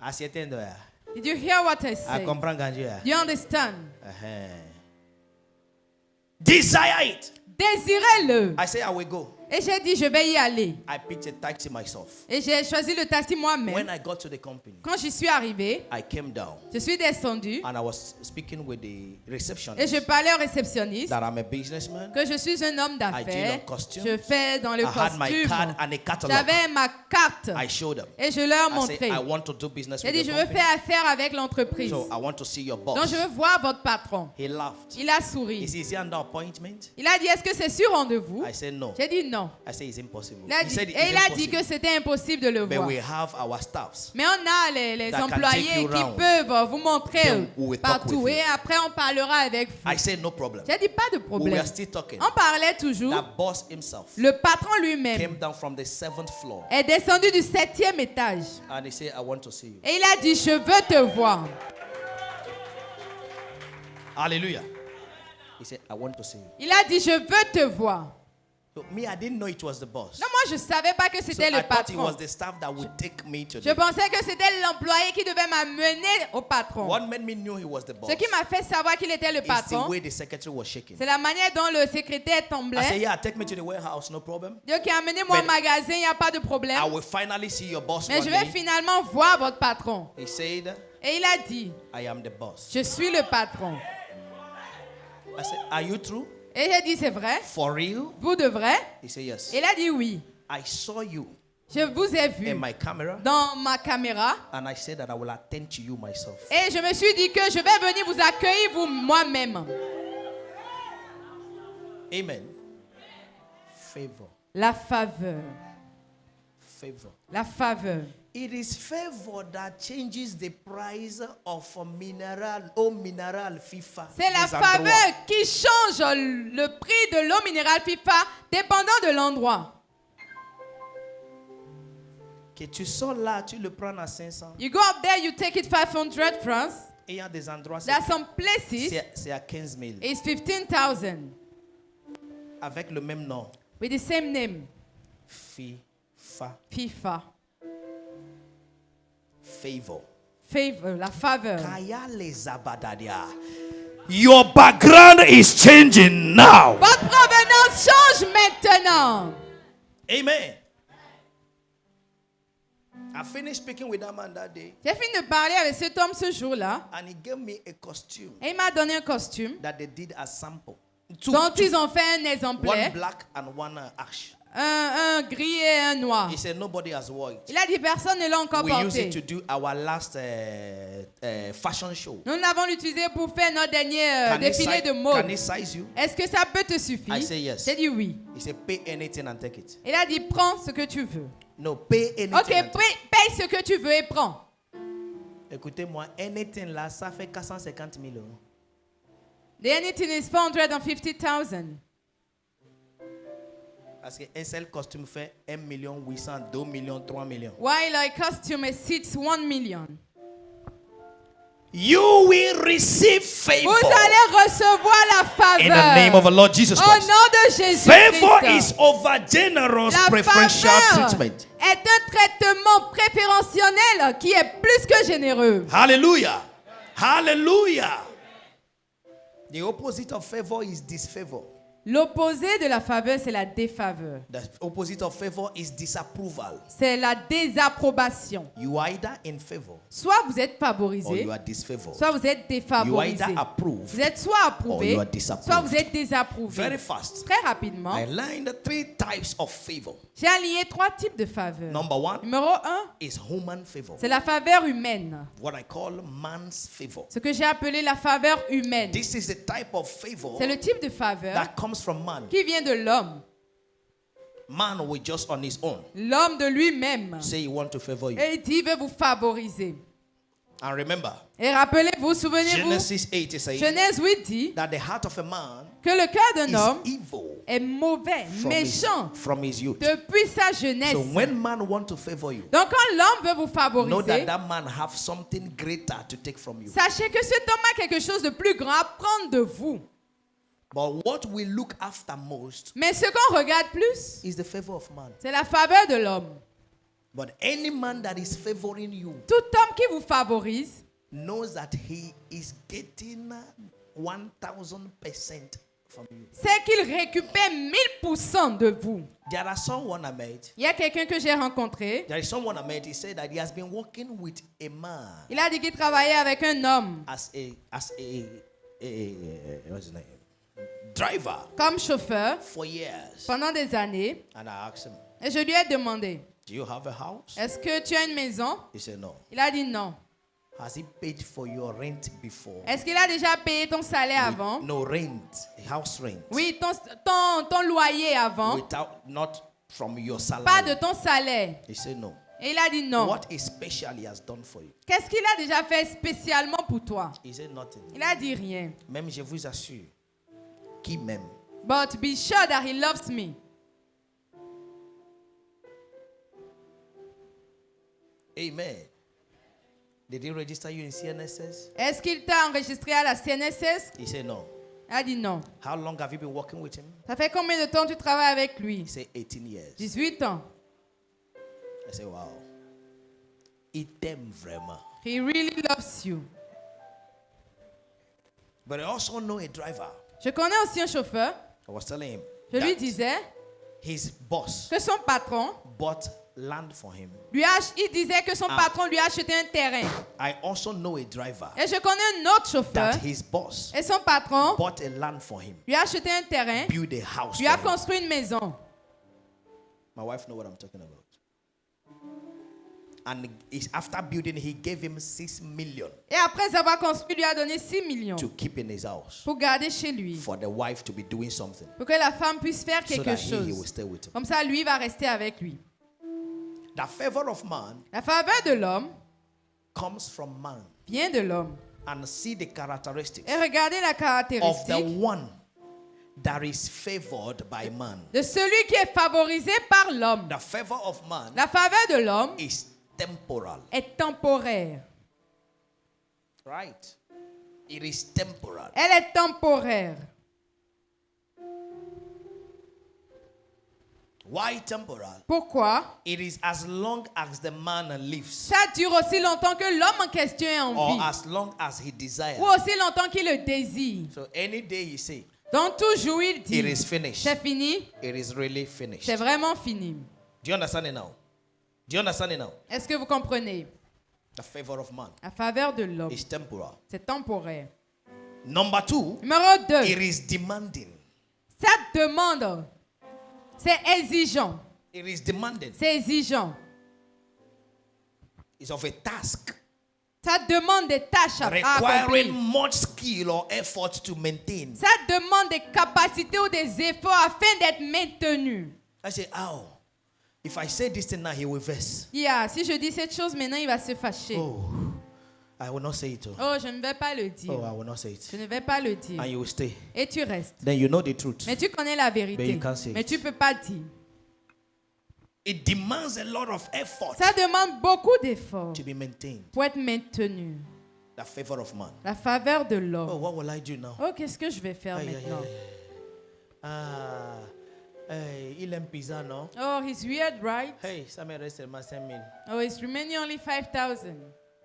Asietendo ya. Did you hear what I I said? comprends quand je Do you understand? Desire it. Désirez-le. I say I will go. Et j'ai dit, je vais y aller. I picked a taxi myself. Et j'ai choisi le taxi moi-même. When I got to the company, Quand j'y suis arrivé, I came down je suis descendu and I was speaking with the et receptionist je parlais au réceptionniste that I'm a businessman. que je suis un homme deal d'affaires. in costumes. Je fais dans le I had my costume. card and a catalog. J'avais ma carte I showed them. et je leur I montrais. said, I want to do business J'ai with dit, je your veux company. faire affaire avec l'entreprise. So I want to see your Donc boss. je veux voir votre patron. He laughed. Il a He souri. said, is he under appointment? Il a dit, est-ce que c'est sur rendez-vous? I said, no. J'ai dit non. I said, it's impossible. Il a He dit- said, et it's il a dit impossible. que c'était impossible de le But voir. we have our staffs. Mais on a les That can employés take you qui round. peuvent vous montrer Then we will talk partout. with you. Et après, on parlera avec vous. I said, no problem. J'ai dit, pas de We problème. were still talking. On parlait toujours. That boss himself Le patron came lui-même down from the 7th floor est descendu du 7e étage. and he said, I want to see you. Et il a dit, je veux te voir. Hallelujah. He said, I want to see you. Il a dit, je veux te voir. So me, I didn't know it was the boss. Non, moi, je ne savais pas que So c'était I le thought it patron. was the staff that would take me to Je the... pensais que c'était l'employé qui devait m'amener au patron. What made me know he was the boss Ce qui m'a fait savoir qu'il était le is the patron, way the secretary was shaking. c'est la manière dont le secrétaire I said, tremblait. yeah, take me to the warehouse, no problem. Dieu qui a amené moi au But magasin, il n'y a pas de problème. I will finally see your boss Mais one je vais day. finalement voir votre patron. He said, Et il a dit, I am the boss. je suis le patron. I said, are you true? Et j'ai dit, c'est vrai? For real? Vous de vrai? He said, yes. Il a dit oui. I saw you Je vous ai vu in my camera dans ma caméra. and I said that I will attend to you myself. Et je me suis dit que je vais venir vous accueillir vous moi-même. Amen. Favor. La faveur. Favor. La faveur. It is favor that changes the price of a mineral, mineral FIFA. C'est la Des endroits. faveur qui change le prix de l'eau minérale FIFA dépendant de l'endroit. Que tu sors là, tu le prends à 500. You go up there, you take it 500 francs. Et il y a des endroits, There are some places, c'est à 15 000. it's 15,000 Avec le même nom. with the same name, FIFA. FIFA. Favor. Favor, la faveur. Kaya le zabadadia. Your background is changing now. Votre provenance change maintenant. Amen. I finished speaking with that man that day, J'ai fini de parler avec cet homme ce jour-là. and he gave me a costume Et il m'a donné un costume that they did as sample. Two, dont ils ont fait un exemplaire. one black and one ash. Un gris et un noir. He said nobody has worn it. Il a dit personne ne l'a encore We used it to porté. do our last fashion show. Nous l'avons utilisé pour faire notre dernier Can défilé de mode. can it size you? Est-ce que ça peut te suffire? I say yes. J'ai dit oui. He said pay anything and take it. Il a dit prends ce que tu veux. No, pay anything. Ok, and take paye ce que tu veux et prends. it. Écoutez-moi, anything là, ça fait 450 000 euros. The anything is 450,000. Parce qu'un seul costume fait 1 800 000, 2 millions, 3 millions. While a costume exceeds 1 million. You will receive favor Vous allez recevoir la faveur. in the name of the Lord Jesus Au Christ. nom de Jésus. Favor is over generous La preferential faveur treatment. est un traitement préférentiel qui est plus que généreux. Hallelujah. Hallelujah. The opposite of favor is disfavor. L'opposé de la faveur, c'est la défaveur. The opposite of favor is disapproval. C'est la désapprobation. You are either in favor Soit vous êtes or favorisé, you are disfavored. soit vous êtes You are défavorisé. either approved Vous êtes soit or approuvé, you are disapproved. soit vous êtes désapprouvé. Very fast. Très rapidement, I lined the 3 types of favor. j'ai aligné 3 types de faveurs. Number 1 Numéro 1, is human favor. c'est la faveur humaine. What I call man's favor. Ce que j'ai appelé la faveur humaine. This is the type of favor C'est le type de faveur that comes from man. qui vient de l'homme. Man will just on his own L'homme de lui-même. say he want to favor you. Et il dit, il veut vous favoriser. And remember, Et rappelez-vous, souvenez-vous, Genesis 8 is saying Genèse 8 dit that the heart of a man que le cœur d'un is homme evil est mauvais, méchant, from his youth. depuis sa jeunesse. So when man want to favor you, Donc quand l'homme veut vous know favoriser, that man have something greater to take from you. sachez que cet homme a quelque chose de plus grand à prendre de vous. But what we look after most Mais ce qu'on regarde plus, is the favor of man. c'est la faveur de l'homme. But any man that is favoring you Tout homme qui vous favorise knows that he is getting 1000% from you. c'est qu'il récupère 1000% de vous. There are someone I met. Il y a quelqu'un que j'ai rencontré. There is someone I met. He said that he has been working with a man Il a dit qu'il travaillait avec un homme as a what's his name? Driver comme chauffeur for years. pendant des années. And I asked him, Et je lui ai demandé, "Do you have a house?" est-ce que tu as une maison? He said, "No." Il a dit non. Has he paid for your rent before? Est-ce qu'il a déjà payé ton salaire avant? No rent, house rent. Oui, ton loyer avant. Not from your salary. Pas de ton salaire. He said no. Et il a dit non. What especially he has done for you? Qu'est-ce qu'il a déjà fait spécialement pour toi? He said nothing. Il a dit rien. Même je vous assure, qui m'aime. But be sure that he loves me. Amen. Did he register you in CNSS? Est-ce qu'il t'a enregistré à la CNSS? He said no. Il a dit non. How long have you been working with him? Ça fait combien de temps tu travailles avec lui? He said 18 years. 18 ans. I said wow. Il t'aime vraiment. He really loves you. But I also know a driver. Je connais aussi un chauffeur. I was telling him Je lui that disais his boss que son patron bought land for him. il disait que son patron lui a acheté un terrain. I also know a driver Et je connais un autre chauffeur. that his boss Et son patron bought a land for him, lui a acheté un terrain, build a house lui a for him. construit une maison. My wife know what I'm talking about. And after building, he gave him 6 million Et après avoir construit, il lui a donné 6 millions to keep in his house pour garder chez lui. for the wife to be doing something Pour que la femme puisse faire so quelque that he will chose. stay with him. Comme ça, lui va rester avec lui. The favor of man La faveur de l'homme comes from man. vient de l'homme. And see the characteristics Et regardez la of the caractéristique one that is favored by man. de celui qui est favorisé par l'homme. The favor of man La faveur de l'homme is temporal. est temporaire. Right? It is temporal. Elle est temporaire. Why temporal? Pourquoi? It is as long as the man lives, Ça dure aussi longtemps que l'homme en question est en or vie. as long as he desires. Ou aussi longtemps qu'il le désire. So any day you say, Donc toujours il dit, it is finished. c'est fini, It is really finished. c'est vraiment fini. Do you understand it now? Do you understand it now? Est-ce que vous comprenez? The favor of man La faveur de l'homme, is temporal. c'est temporaire. Number 2, Numéro 2, it is demanding. ça demande, c'est exigeant. It is demanding. C'est exigeant. It's of a task Ça demande des tâches à requiring accomplir. much skill or effort to maintain. Ça demande des capacités ou des efforts afin d'être maintenu. I say, how? If I say this thing now, he will vex. Yeah, si je dis cette chose maintenant, il va se fâcher. Oh, I will not say it. Oh, Oh, je ne vais pas le dire. I will not say it. Je ne vais pas le dire. And you will stay. Et tu restes. Then you know the truth. Mais tu connais la But vérité. you can't say Mais it. tu ne peux pas dire. It demands a lot of effort Ça demande beaucoup d'efforts to be maintained. pour être maintenu. The favor of man. La faveur de Oh, l'homme. what will I do now? Oh, qu'est-ce que je vais faire Aïe, aïe, maintenant? aïe. Ah, hey, il aime pizza, non? Oh, he's weird, right? Hey, ça me reste seulement 5 000. Oh, it's remaining only 5,000.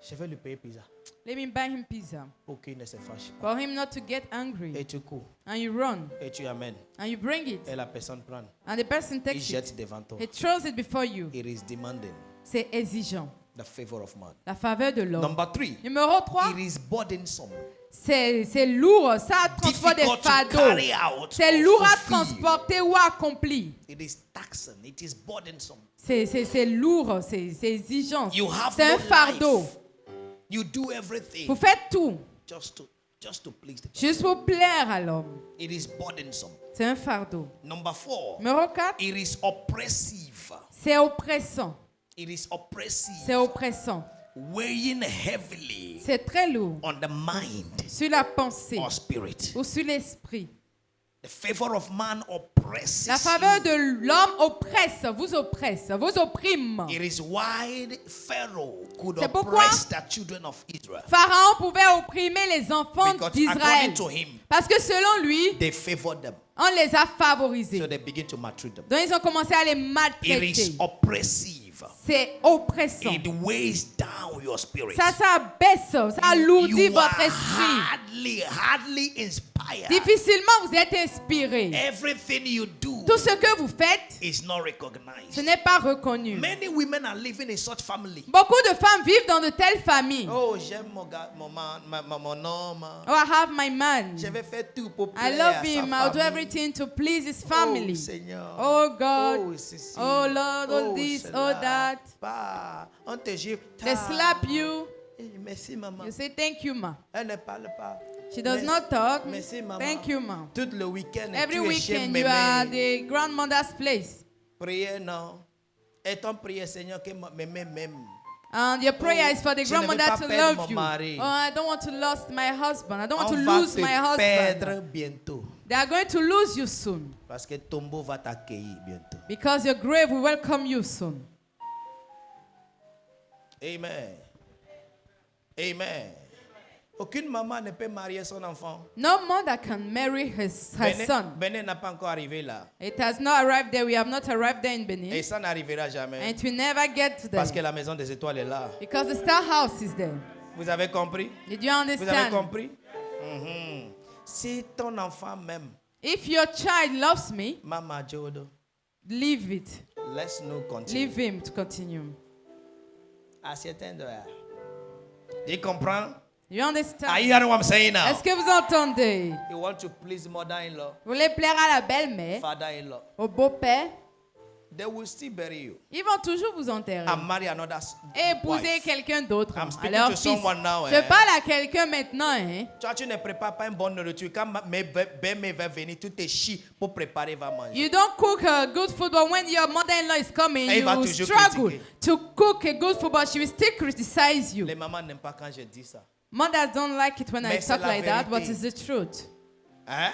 Je vais lui payer pizza Let me buy him pizza. pour qu'il ne se fâche pas. For him not to get angry. Et tu cours, And you run. et tu amènes, And you bring it. et la personne prend. And the person Il takes jette it. devant toi. He throws it before you. It is demanding C'est exigeant. the favor of man. La faveur de l'homme. Number 3, Numéro 3, it is burdensome. c'est lourd. Ça transporte des Difficult to fardeaux. carry out. C'est or lourd à fulfill. transporter ou à accomplir. It is taxing. It is burdensome. C'est lourd, c'est exigeant. You have C'est un no fardeau. life. You do everything Vous faites tout just to please the person. juste pour plaire à l'homme. It is burdensome. C'est un fardeau. Number 4, Numéro 4, it is oppressive. c'est oppressant. It is oppressive. C'est oppressant. Weighing heavily C'est très lourd on the mind sur la pensée or spirit. ou sur l'esprit. The favor of man oppresses La faveur you. de l'homme oppresse, vous opprime. It is why Pharaoh could C'est pourquoi oppress the children of Israel. Pharaon pouvait opprimer les enfants Because d'Israël. according to him, Parce que selon lui, they favored them. on les a So favorisés. they begin to maltreat them. Donc ils ont commencé à les It is maltraiter. oppressive. C'est oppressant. It weighs down your spirit. Ça baisse, ça alourdit You are votre esprit. hardly inspired. Difficilement vous êtes inspiré. Everything you do Tout ce que vous faites, is not recognized. ce n'est pas reconnu. Many women are living in such family. Beaucoup de femmes vivent dans de telles familles. Oh, j'aime mon gars, mon homme. Oh, I have my man. Je vais faire tout pour I plaire love à sa him. I'll do famille. everything to please his Oh, family. Seigneur. Oh God. Oh, ceci. Oh Lord, all Oh, this, cela. all that. Pas. On te gifle. They slap you. Eh, merci, maman. You say thank you, ma. Elle ne parle pas. She does Merci- not talk. Merci, maman. Thank you, ma. Tout le week-end, Every tu es chez weekend mémé. you are at the grandmother's place. Prière, non. Et ton prière, Seigneur, que mémé m'aime. And your prayer Oh, is for the je ne veux grandmother pas to perdre love mon you. mari. Oh, I don't want to lose my husband. I don't want On to va lose te my husband. perdre bientôt. They are going to lose you soon. Parce que tombeau va t'accueillir bientôt. Because your grave will welcome you soon. Amen. Amen. Aucune maman ne peut marier son enfant. No mother can marry her son. Benin n'a pas encore arrivé là. It has not arrived there. We have not arrived there in Benin. Et ça n'arrivera jamais. And it will never get there. Parce que la maison des étoiles est là. Because the star house is there. Vous avez compris? Did you Vous avez understand? compris? Mhm. Si ton enfant m'aime, If your child loves me, Mama Jodo, leave it. let's nous continue. Leave him to continue. À certain endroit. Tu comprends? You understand? Are you hearing what I'm saying now? Est-ce que vous entendez? You want to please mother-in-law, Vous voulez plaire à la belle-mère, father-in-law. au beau-père, They will still bury you ils vont toujours vous enterrer. and marry another Et épouser wife. quelqu'un d'autre I'm à speaking leur to fils. someone now, Je parle à quelqu'un maintenant. Hein. Toi, tu ne prépares pas une bonne nourriture. Quand belle-mère va venir, tu te chies pour préparer, va manger. You don't cook good food, but when your mother-in-law is coming, Elle va you toujours struggle critiquer. to cook a good food, but she will still criticize you. Les mamans n'aiment pas quand je dis ça. Mothers don't like it when I Mais c'est talk la like that, but vérité. it's the truth. Hein?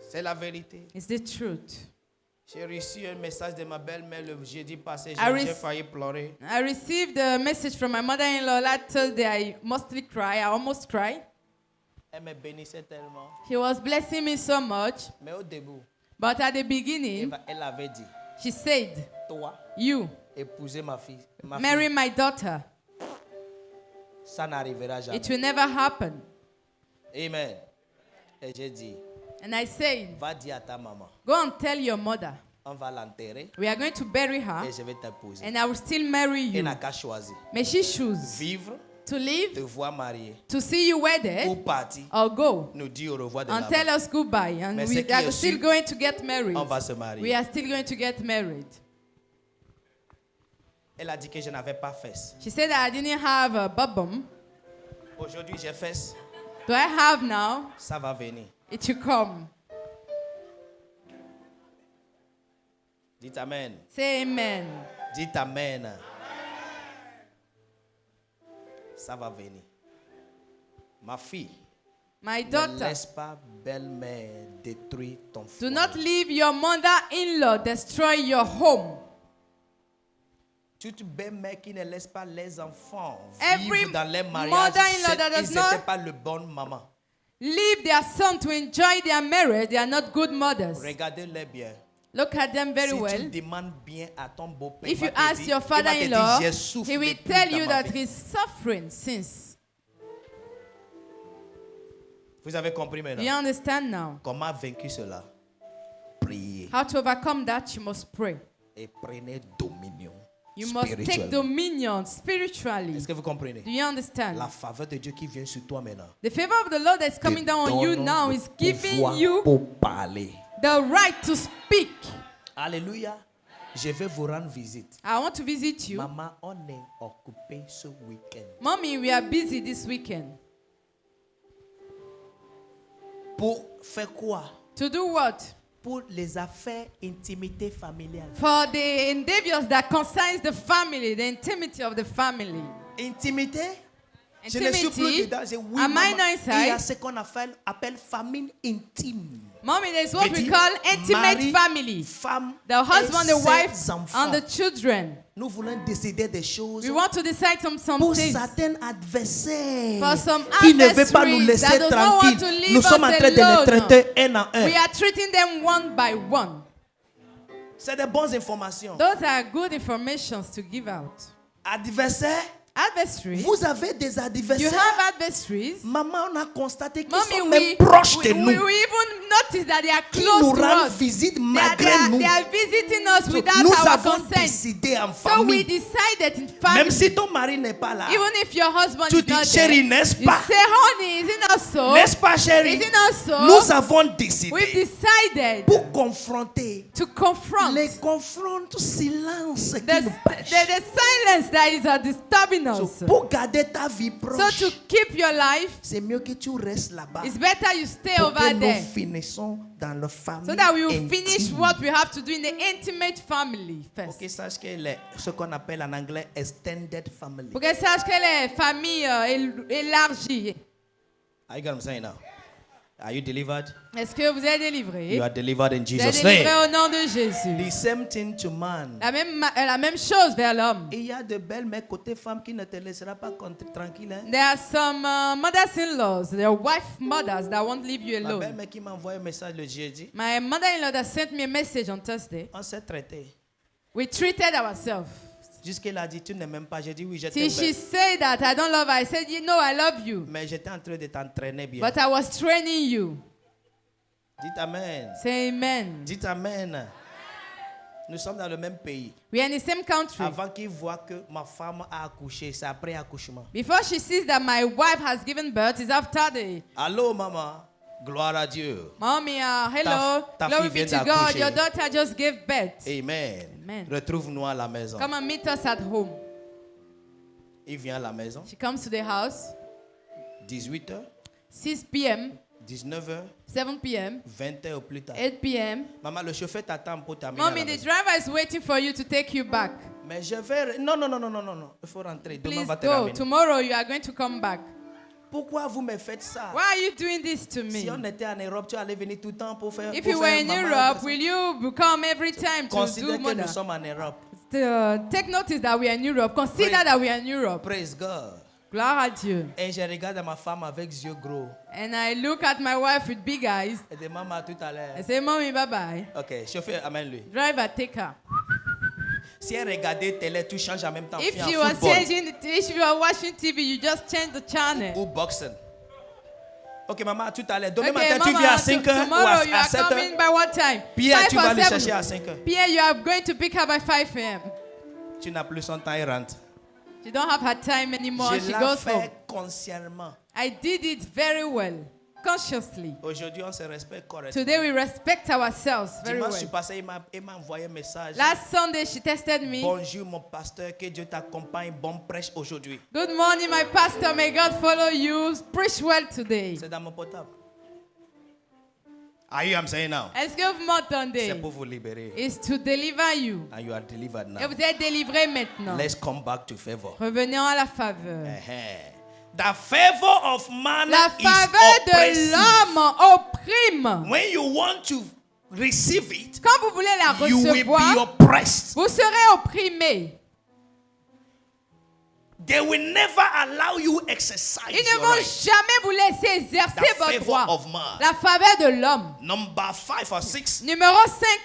C'est la vérité. It's the truth. J'ai reçu un message de ma belle-mère le jeudi passé. I J'ai rec- failli pleurer. I received a message from my mother-in-law last Thursday. I mostly cry. I almost cried. Elle me bénissait tellement. He was blessing me so much. Mais au début, But at the beginning, Elle avait dit, she said, toi, you, épouser ma fille. marry my daughter. Ça n'arrivera jamais. It will never happen. Amen. Et j'ai dit, And I said, va dire à ta maman, go and tell your mother, on va l'enterrer we are going to bury her, et je vais t'épouser. and I will still marry Elle you. n'a qu'à choisir. May she choose Vivre, to te live, voir mariée, to see you wedded, ou partir, or go nous dire au revoir de and tell là-bas. us goodbye. And Mais ce we qui are est still sûr, going to get married. On va se We marier. are still going to get married. Elle a dit que je n'avais pas fesses. She said that I didn't have a bum. Aujourd'hui, j'ai fesses. Do I have now? Ça va venir. It will come. Dites Amen. Say amen. Dites Amen. Ça va venir. Ma fille, My ne daughter, laisse pas belle-mère détruire ton do foyer. not leave your mother-in-law destroy your home. Toute belle-mère qui ne laisse pas les enfants Every vivre dans les mariages, mother-in-law that ils does n'étaient not pas le bon maman. Leave their son to enjoy their marriage. They are not good mothers. Regardez-les bien. Look at them very Si tu well. demandes bien à ton beau-père, If il you va te ask dire- your il va te father-in-law, dire, j'ai souffert he will depuis tell dans you ma that vie. he's suffering since. Vous avez compris Do maintenant? you understand now? Comment vaincre cela? Priez How to overcome that, you must pray. et prenez dominion You must take spirituellement. dominion spiritually. Est-ce que vous comprenez? Do you understand? La faveur de Dieu qui vient sur toi maintenant. The favor of the Lord that's coming te down on you donne now le is giving pouvoir you pour parler. the right to speak. Alléluia. Je vais vous rendre visite. I want to visit you. Maman, on est occupé ce week-end. Mommy, we are busy this weekend. Pour faire quoi? To do what? Pour les affaires intimité familiale. For the endeavors that concerns the family, the intimity of the family. Intimité? Je ne suis plus Intimity. dedans. J'ai oui, Am I maman. not Il y a inside? ce qu'on appelle famille intime. Mommy, there's what we Veut dire call intimate mari, family. femme, The husband, et the wife, ses enfants. and the children. Nous voulons décider des choses We want to decide some pour things. certains adversaires For some qui ne veulent pas nous adversaries laisser that does not want tranquilles. to leave Nous sommes en us train de alone. les traiter un à un. We are treating them one by one. C'est des bonnes informations. Those are good informations to give out. Adversaires, Adversaries. vous avez des You adversaires. have adversaries. Maman, on a constaté qu'ils Mommy, sont même proches de we nous. even notice that they are Qui close nous to rendent us. visite They malgré nous. are visiting us So, without nous our avons consent. décidé en So we famille. decided in Même family. si ton mari n'est pas là. Even if your husband Tu is dis, not chérie, there, n'est-ce you pas? say, honey, is it not so? N'est-ce pas, chérie? Is it not so? Nous avons We've décidé decided pour confronter to confront les confrontes silence qui the nous pêchent. silence that is disturbing So, us. pour garder ta vie So proche, to keep your life, c'est mieux que tu restes là-bas. it's better you stay Pour que over nous there. finissons dans le famille So that we will intime. finish what we have to do in the intimate family Pour first. que sache que ce qu'on appelle en anglais extended family. Pour qu'elle sache qu'elle est famille élargie. Are you get what I'm saying now? Are you delivered? Est-ce que vous êtes délivré? You are delivered in Vous êtes Jesus' délivré name. au nom de Jésus. The same thing to man. La même chose vers l'homme. Il y a de belles mères côté femme qui ne te laissera pas tranquille. Hein? There are some mothers-in-laws, there are wife mothers that won't leave you Ma alone. belle-mère qui m'a envoyé un message le jeudi, My mother-in-law that sent me a message on Thursday. on s'est traité. We treated ourselves. Jusqu'elle a dit, tu ne m'aimes pas. J'ai dit, oui, je Till t'aime. she said that I don't love her, I said, you know I love you. Mais j'étais en train de t'entraîner bien. But I was training you. Dites Amen. Say amen. Dites Amen. Nous sommes dans le même pays. We are in the same country. Avant qu'il voit que ma femme a accouché, c'est après accouchement. Before she sees that my wife has given birth, is after the... Allô, maman. Gloire à Dieu. Mommy, hello. ta Glory fille be vient to God. d'accoucher. Your daughter just gave birth. Amen. Amen. Retrouve-nous à la maison. Come and meet us at home. Il vient à la maison. She comes to the house, 18h, 6 p.m., 19h, 7 p.m., 20h au plus tard. 8 p.m. Maman, le chauffeur t'attend pour t'amener à Mommy, la the maison. driver is waiting for you to take you back. Mais je vais... Non. Il faut rentrer. Demain, on Please va te go. ramener. Tomorrow you are going to come back. Pourquoi vous me faites ça? Why are you doing this to Si me? on était en Europe, tu allais venir tout le temps pour faire... If pour you were faire in maman, Europe, will you come every time to Considère do que mother? nous sommes en Europe. Take notice that we are in Europe. Consider Praise- that we are in Europe. Praise God. Gloire à Dieu. Et je regarde ma femme avec yeux gros. And I look at my wife with big eyes. Elle dit, maman, tout à I l'heure. say, Mommy, bye-bye. Ok, chauffeur, amène-lui. Driver, take her. Si elle regardait télé, tu changes en même temps. If Fais un you are football if you are watching TV, you just change the channel. ou boxing. Ok, maman, tout à l'heure. Demain Okay, matin, tu viens à 5 heures ou tomorrow you à are 7 coming heures. by what time? Pierre, 5 tu or vas le 7? chercher à 5 heures. Pierre, you are going to pick her by 5 a.m. Tu n'as plus son temps, elle rentre. She don't have her time anymore. Je She l'ai goes home. fait consciemment. I did it very well, consciously. Aujourd'hui, on se respecte correctement. Today we respect ourselves very Dimanche, je suis well. passé, il m'a envoyé un message. Last Sunday she texted me. Bonjour mon pasteur, que Dieu t'accompagne, bon prêche aujourd'hui. Good morning, my pastor. May God follow you. Preach well today. C'est dans mon portable. Are you I'm saying now? Est-ce que vous C'est m'entendez? pour vous libérer. It's to deliver you. And you are delivered now. Et vous êtes délivré maintenant. Let's come back to favor. Revenons à la faveur. The favor of man La is faveur de oppressive. l'homme opprime. When you want to receive it, Quand vous voulez la you will be recevoir, oppressed. vous serez opprimé. They will never allow you exercise Ils ne your vont right. jamais vous laisser exercer The votre favor droit. of man. La faveur de l'homme. Number 5 or 6. Numéro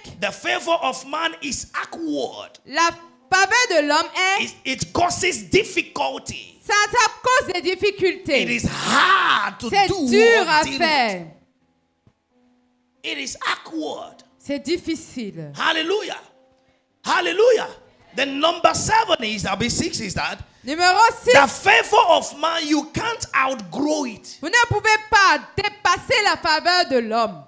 5. The favor of man is awkward. La faveur de l'homme est... It causes difficulty. Ça cause des It difficultés. is hard to C'est do. dur à or deal faire. with. It is awkward. C'est difficile. Hallelujah. Hallelujah. The number 7 is, that 6 is that Numéro 6. the favor of man, you can't outgrow it. Vous ne pouvez pas dépasser la faveur de l'homme.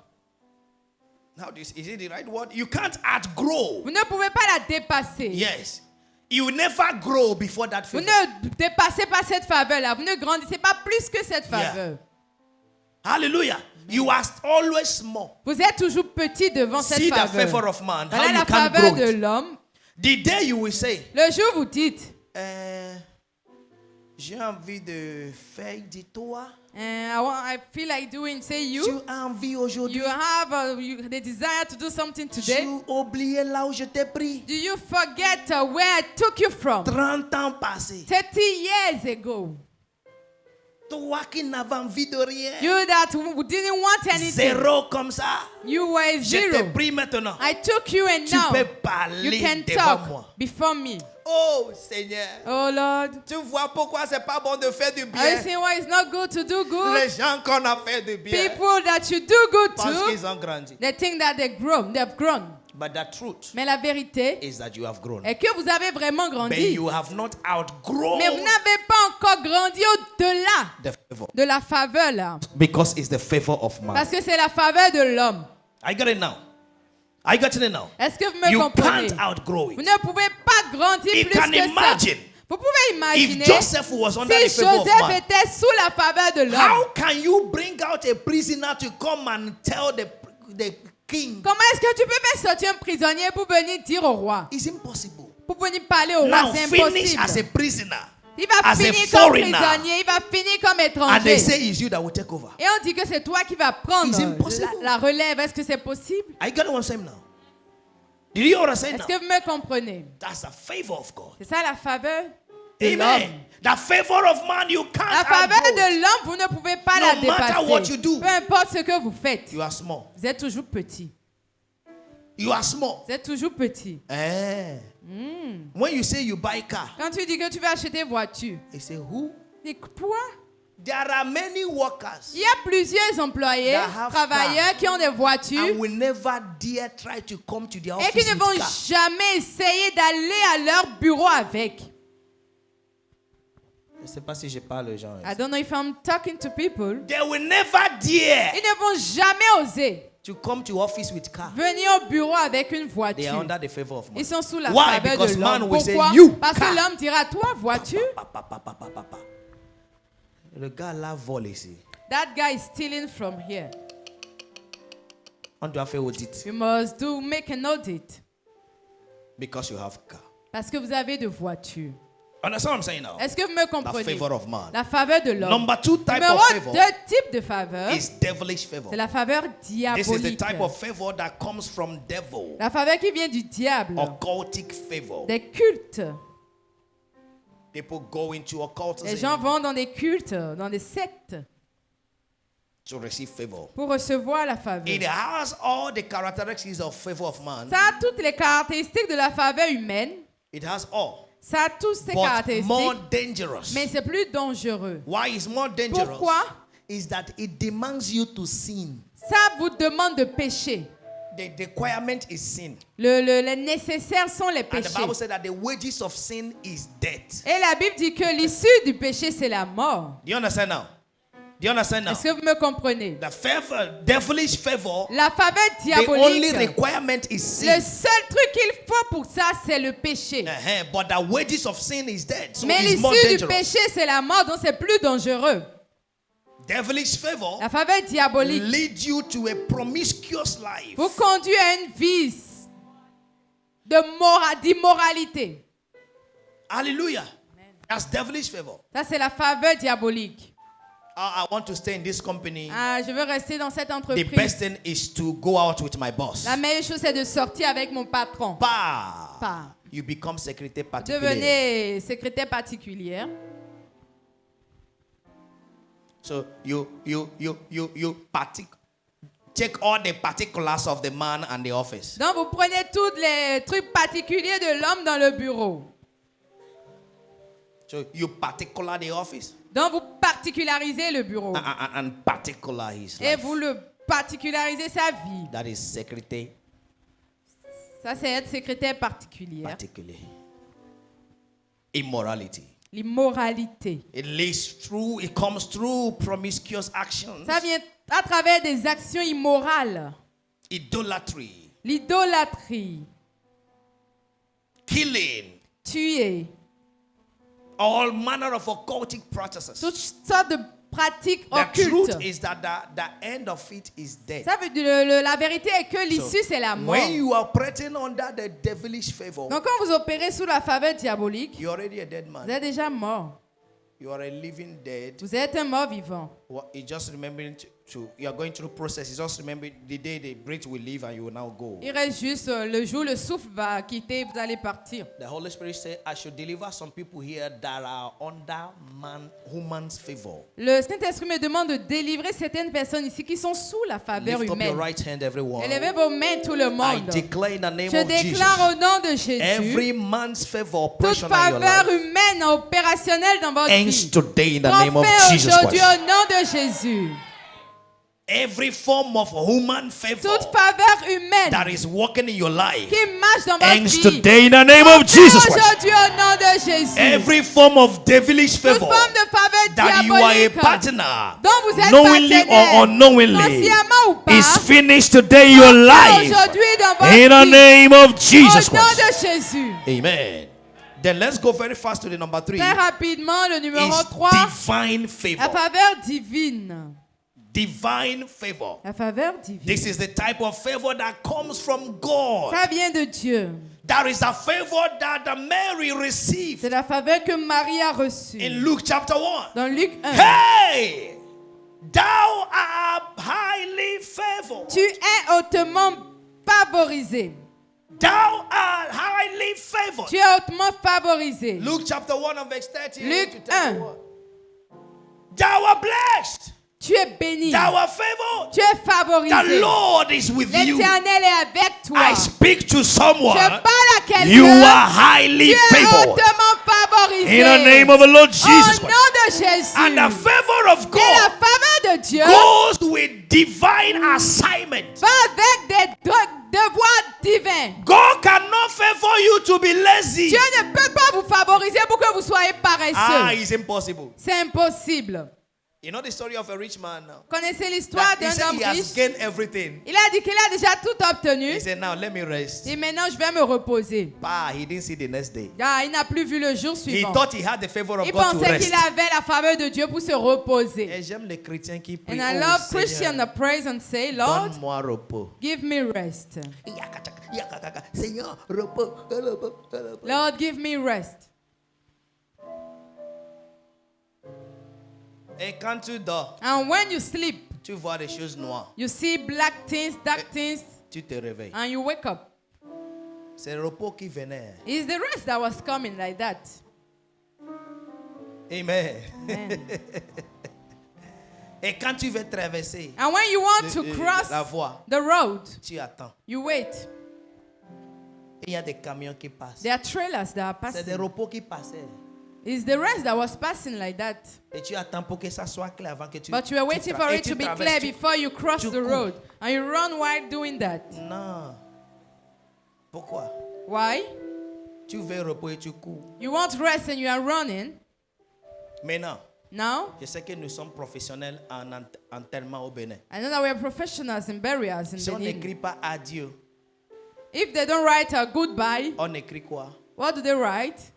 Now, is it the right word? You can't outgrow. Vous ne pouvez pas la dépasser. Yes. You will never grow before that Vous favor. ne dépassez pas cette faveur-là. Vous ne grandissez pas plus que cette faveur. Hallelujah. You are always small. Vous êtes toujours petit devant cette See the faveur. favor of man. How Voilà you la can't faveur grow de it. l'homme. The day you will say, Le jour où vous dites, j'ai envie de faire de toi. I feel like doing, say Tu you. as envie aujourd'hui. You have the desire to do something today. Tu oublié là où je t'ai pris. Do you forget where I took you from? 30 ans passés. 30 years ago. Toi qui n'avais envie de rien. You that didn't want anything. Zéro comme ça. You were Je t'ai zero. pris maintenant. I took you and Tu now peux parler you can devant moi. talk before me. Oh Seigneur. Oh Lord. Tu vois pourquoi c'est pas bon de faire du Are you bien. seeing why it's not good to do good? Les gens qu'on a fait du bien People that you do good parce to, qu'ils ont grandi. they think that they've grown. But the truth Mais la vérité is that you have grown. est que vous avez vraiment But grandi. you have not outgrown Mais vous n'avez pas encore grandi au-delà the favor. de la faveur là. Because it's the favor of man. Parce que c'est la faveur de l'homme. I got it now. I got it now. Est-ce que vous me You comprenez? can't outgrow Vous it. ne pouvez pas grandir You plus can que ça. imagine Vous pouvez imaginer if Joseph was under the si favor of Joseph man. était sous la faveur de l'homme. How can you bring out a prisoner to come and tell the king? Comment est-ce que tu peux faire sortir un prisonnier pour venir dire au roi? It's impossible. Pour venir parler au roi, Now c'est finish as a impossible. prisoner. Il va as a finir comme foreigner. prisonnier, il va finir comme And they étranger. say it's you that will take over. Et on dit que c'est toi qui vas prendre It's impossible. la relève. Est-ce que c'est possible? I got what I'm saying now. Did you understand Est-ce now? que vous me comprenez? That's the favor of God. C'est ça la faveur de l'homme. Amen. The favor of man, you can't La faveur outgrow. de l'homme, vous ne pouvez pas No la matter what dépasser. you do. Peu importe ce que vous faites, You are small. vous êtes toujours petit. You are small. Vous êtes toujours petit. When you say you buy car, Quand tu dis que tu vas acheter voiture, they say who? dis toi. There are many workers Il y a plusieurs employés, That have travailleurs qui ont des voitures and will never dare try to come to their et qui office ne with vont car. jamais essayer d'aller à leur bureau avec. Je ne sais pas si je parle aux gens. I don't know if I'm talking to people. They will never dare Ils ne vont jamais oser to come to office with car. venir au bureau avec une They are voiture. under the favor of man. Ils sont sous la Why? faveur Because de man l'homme. will say, Pourquoi? you, Parce car. que l'homme dira, toi, voiture. Pa. Le gars là vole ici. That guy is stealing from here. On doit faire audit You must make an audit. because you have car. Parce que vous avez de voitures. Understand what I'm saying now? Est-ce que vous me The comprenez? favor of man. La faveur de l'homme. Number 2 type Numéro of favor 2 type de faveur, is devilish favor. c'est la faveur This is the diabolique. type of favor that comes from devil. La faveur qui vient du diable, Occultic favor. des cultes. People go into Les occultism gens vont dans des cultes, dans des sectes, to receive favor. pour recevoir la faveur. It has all the characteristics of favor of man. Ça a toutes les caractéristiques de la faveur humaine. It has all. Ça a toutes ces But caractéristiques. more dangerous. Mais c'est plus dangereux. Why is more dangerous? Pourquoi? Is that it demands you to sin. Ça vous demande de pécher. The requirement is sin. Les nécessaires sont les And the péchés. Bible said that the wages of sin is death. Et la Bible dit que l'issue du péché, c'est la mort. Do you understand now? Do you understand now? Est-ce que vous me comprenez? The favor, devilish favor, La faveur the only diabolique, requirement is le sin. seul truc qu'il faut pour ça, c'est le péché. But the wages of sin is death. So Mais it's more l'issue du dangerous. péché, c'est la mort, donc c'est plus dangereux. Devilish favor La faveur diabolique leads you to a promiscuous life. vous conduit à une vie d'immoralité. Hallelujah. That's devilish favor. Ça, c'est la faveur diabolique. I want to stay in this company. Je veux rester dans cette The entreprise. best thing is to go out with my boss. La meilleure chose, c'est de sortir avec mon patron. Bah, you become secrétaire particulier. Devenez secrétaire particulière. So you take all the particulars of the man and the office. Donc, vous prenez tous les trucs particuliers de l'homme dans le bureau. So you particular the office. Donc, vous particularisez le bureau. And particular his Et life. vous le particularisez sa vie. That is secretary Ça, c'est être secrétaire particulière. particular. Immorality. L'immoralité. It comes through promiscuous actions. Ça vient à travers des actions immorales. Idolatry. L'idolâtrie. Killing. Tuer. All manner of occultic practices. Toutes sortes de pratiques The truth occultes. is that the end of it is death. Ça veut dire, la vérité est que l'issue, c'est la mort. When you are operating under the devilish favor, Donc, quand vous opérez sous la faveur diabolique, you're already a dead vous man. êtes déjà mort. You are a living dead. Vous êtes un mort vivant. You just remembering you are going through processes. Just remember the day the breath will leave and you will now go. Il reste juste le jour, le souffle va quitter, vous allez partir. The Holy Spirit said, I should deliver some people here that are under human's favor. Le Saint-Esprit me demande de délivrer certaines personnes ici qui sont sous la faveur Lift up your humaine. right hand, everyone. Élevez vos mains, tout le I monde. declare in the name Je of Jesus, déclare au nom de Jésus, every man's favor toute operational in your faveur life humaine opérationnelle dans votre ends vie. today in the name of Fait Jesus aujourd'hui Christ. au nom de Jésus. Every form of human favor Toute faveur humaine that is working in your life qui marche dans votre ends vie. today in the name of Jesus Christ. Aujourd'hui au nom de Jésus. Every form of devilish Toute favor forme de faveur that you are a diabolique partner, dont vous êtes knowingly or partenaire, unknowingly, consciemment ou pas, is finished today in your life aujourd'hui dans votre in the vie. name of Jesus Au nom Christ. de Jésus. Amen. Then let's go very fast to the number 3. Très rapidement, le numéro Is 3, divine la favor. faveur divine. Divine favor. La faveur divine. This is the type of favor that comes from God. Ça vient de Dieu. There is a favor that Mary received C'est la faveur que Marie a reçue. in Luke chapter 1. Dans Luc 1. Hey, thou art highly favored. Tu es hautement favorisé. Thou art highly favored. Tu es hautement favorisé. Luke chapter 1 and verse 30. Luc 1. Thou art blessed. Tu es béni. Thou art favored. Tu es favorisé. The Lord is with you. L'Éternel est avec toi. I speak to someone. Je parle à quelqu'un. You are highly Tu es favored. hautement favorisé. In the name of the Lord Jesus Au Christ. nom de Jésus. And the favor of Et la God faveur de Dieu goes with divine assignment. va avec des devoirs divins. God cannot favor you to be lazy. Dieu ne peut pas vous favoriser pour que vous soyez paresseux. It's impossible. C'est impossible. You know the story of a rich man now? Connaissez l'histoire That he d'un said homme he has riche. gained everything. Il a dit qu'il a déjà tout obtenu. He said, now let me rest. Et maintenant, je vais me reposer. He didn't see the next day. Il n'a plus vu le jour He suivant. thought he had the favor of Il God to pensait rest. qu'il avait la faveur de Dieu pour se reposer. Et j'aime les chrétiens qui prient. And I Oh, love Seigneur, Christians that praise and say, Lord, donne-moi repos. give me rest. Seigneur, repos. Lord, give me rest. Et quand tu dors, And when you sleep, tu vois des choses noires. you see black things, dark things, Tu te réveilles. and you wake up. C'est le repos qui venait. It's the rest that was coming like that. Amen. Amen. Et quand tu veux traverser And when you want to cross la voie, the road, tu attends. you wait. Il y a des camions qui passent. There are trailers that are C'est des passing. repos qui passaient. It's the rest that was passing like that. Et tu attends pour que ça soit clair avant que tu But you are waiting for et it tu to be traverses, clear tu- before you cross tu the cours. road. And you run while doing that. Non. Pourquoi? Why? Tu veux repos et tu cours. You want rest and you are running. Maintenant, Now, je sais que nous sommes professionnels en enterrement au Bénin. I know that we are professionals in burials in Si on Benin. n'écrit pas adieu, If they don't write a goodbye, on écrit quoi? what do they write?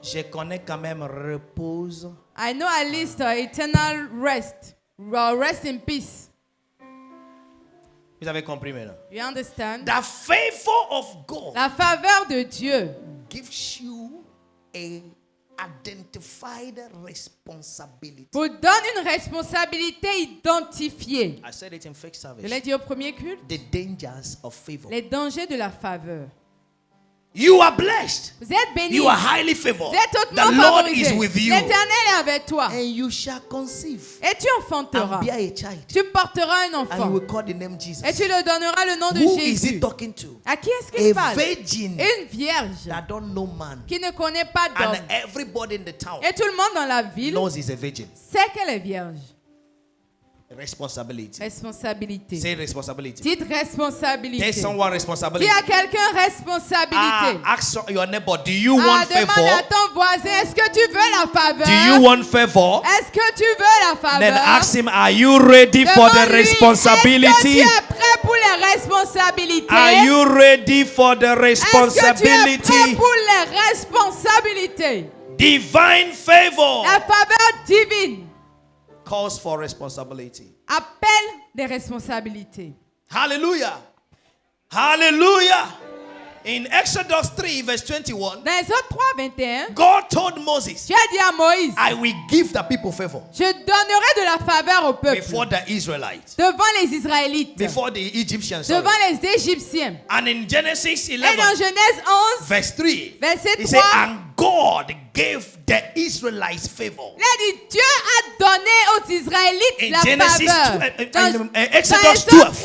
Je connais quand même repose. I know at least eternal rest. Rest in peace. Vous avez compris maintenant? You understand? The favor of God La faveur de Dieu gives you a identified responsibility. vous donne une responsabilité identifiée. I said it in fake Je service. l'ai dit au premier culte. The dangers of favor. Les dangers de la faveur. You are blessed. Vous êtes bénis. You are highly favored. Vous êtes The hautement Lord favorisés. is with you. L'Éternel est avec toi. And you shall conceive Et tu enfanteras. and bear a child. Tu porteras un And you enfant. will call the name Jesus. Et tu le donneras le nom de Who is Jésus. he talking to? À qui est-ce qu'il A parle? virgin Une vierge that don't know man. qui ne connaît pas d'homme. And everybody in the town Et tout le monde dans la ville knows he's a virgin. sait qu'elle est vierge. Responsibility. Responsabilité. Say responsibility. Dites responsabilité. Tell someone Dis responsibility. à quelqu'un responsabilité. Ask your neighbor, do you want Demande à favor? ton voisin, est-ce que tu veux la faveur? Do you want favor? Est-ce que tu veux la faveur? Then ask him, are you ready for the Demande-lui, responsibility? est-ce que tu es prêt pour les responsabilités? Are you ready for the Est-ce que tu es responsibility? prêt pour les responsabilités? Divine favor La faveur divine calls for responsibility. appelle des responsabilités. Hallelujah. Hallelujah. In Exodus 3, verse 21, Dans Exode 3, 21, God told Moses, Dieu a dit à Moïse, I will give the people favor je donnerai de la faveur au peuple before the Israelites, devant les Israélites, before the Egyptians. sorry. devant les Égyptiens. And in Genesis Et dans 11, Genèse 11, verse 3, verset he said, 3, and God gave the Israelites favor. il a dit, Dieu a donné aux Israélites In la Genesis faveur. Exodus Dans 12,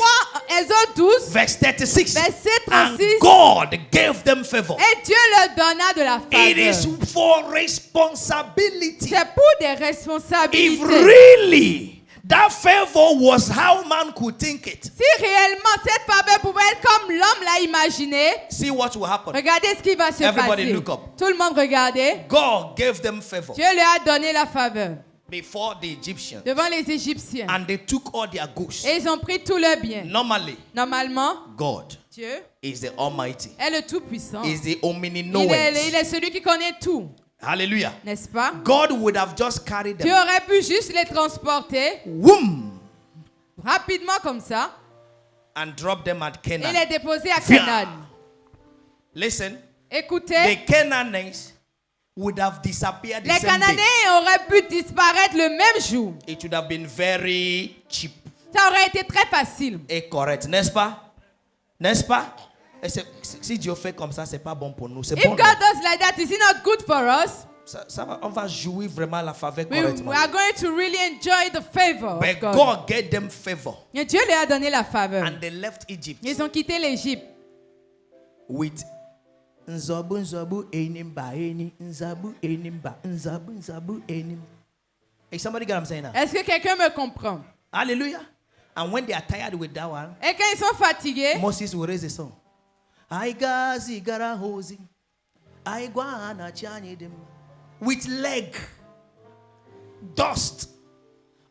Exode 12, verse 36, verset and 36, God gave them favor. et Dieu leur donna de la It is faveur. for responsibility. C'est pour des If responsabilités. really that favor was how man could think it, Si réellement cette faveur pouvait être comme l'homme l'a imaginé, see what will happen. regardez ce qui va se Everybody passer. look up. Tout le monde regardait. God gave them favor Dieu leur a donné la faveur before the Egyptians, devant les Égyptiens. and they took all their goods. Et ils ont pris tout leur bien. Normally, Normalement, God Dieu is the Almighty, est le Tout-Puissant. is the Il omni-knowing. est celui qui connaît tout, Hallelujah. n'est-ce pas? God would have just carried Dieu them. aurait pu juste les transporter Whoom, rapidement comme ça and drop them at et Canaan. les déposer à Viens. Canaan. Listen, Écoutez, the Canaanites would have disappeared the les same day. Cananéens auraient pu disparaître le même jour. It would have been very cheap Ça aurait été très facile. et correct, n'est-ce pas? N'est-ce pas? Et si Dieu fait comme ça, c'est pas bon pour nous. C'est If bon. God does like that, is it not good for us? On va jouer vraiment la faveur We correctement. are going to really enjoy the favor But of God. God gave them favor, Et Dieu leur a donné la faveur. and they left Egypt Ils ont quitté l'Égypte with nzobu nzobu enim ba eni nzabu enim ba nzabu nzabu enim. Is somebody get what I'm saying now? Est-ce que quelqu'un me comprend? Hallelujah. And when they are tired with that one, Et quand ils sont fatigués, Moses will raise a song. I gazi gara hosi. I guana chanyidim. With leg, dust,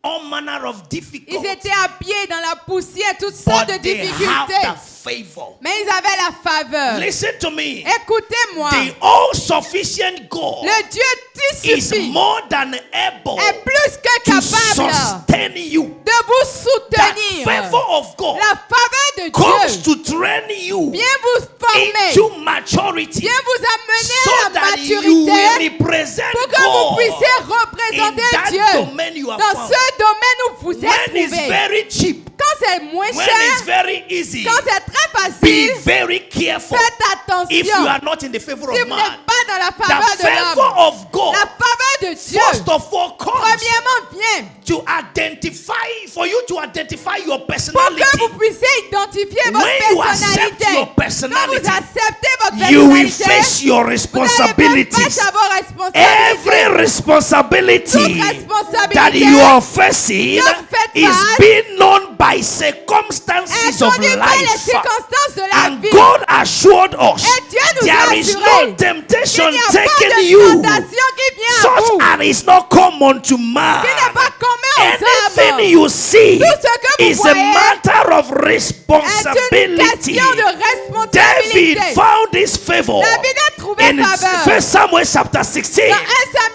all manner of ils difficulties. étaient à pied dans la poussière, toutes sortes de But they have difficultés. the favor. Mais ils avaient la faveur. Listen to me. Écoutez-moi. The all-sufficient God Le Dieu tout is suffit more than able est plus que to capable sustain you. de vous The soutenir. favor of God La faveur de comes Dieu to train you vient vous former, into maturity vient vous amener so à la that you will maturité represent pour que vous God puissiez in représenter that Dieu domain you are dans found. ce domaine où vous êtes When it's trouvé. very cheap, Quand c'est moins when cher, it's very easy, quand c'est très be facile, very careful. faites attention. If you are not in the favor Si of vous man, n'êtes pas dans la the faveur de favor l'homme, of God, la faveur de Dieu, first of all, comes premièrement, vient to identify, for you to identify your pour personality. que vous puissiez identifier votre When you accept personnalité. your Quand personality, vous acceptez votre you will personnalité, face your vous allez faire responsibilities. face à vos responsabilités. Every responsibility Toute responsabilité that you are facing que vous faites is face being known by circumstances of introduit par les life. circonstances de la And vie. God assured us Et Dieu nous there a is assuré no temptation qu'il n'y a pas taken de you tentation qui vient à such vous, and is not common to man. qui n'est pas commun aux Anything hommes. you see Tout ce que vous is a voyez matter of est une responsibility. question de David responsabilité. found this favor David a trouvé in faveur. 1 Samuel chapter 16. Dans 1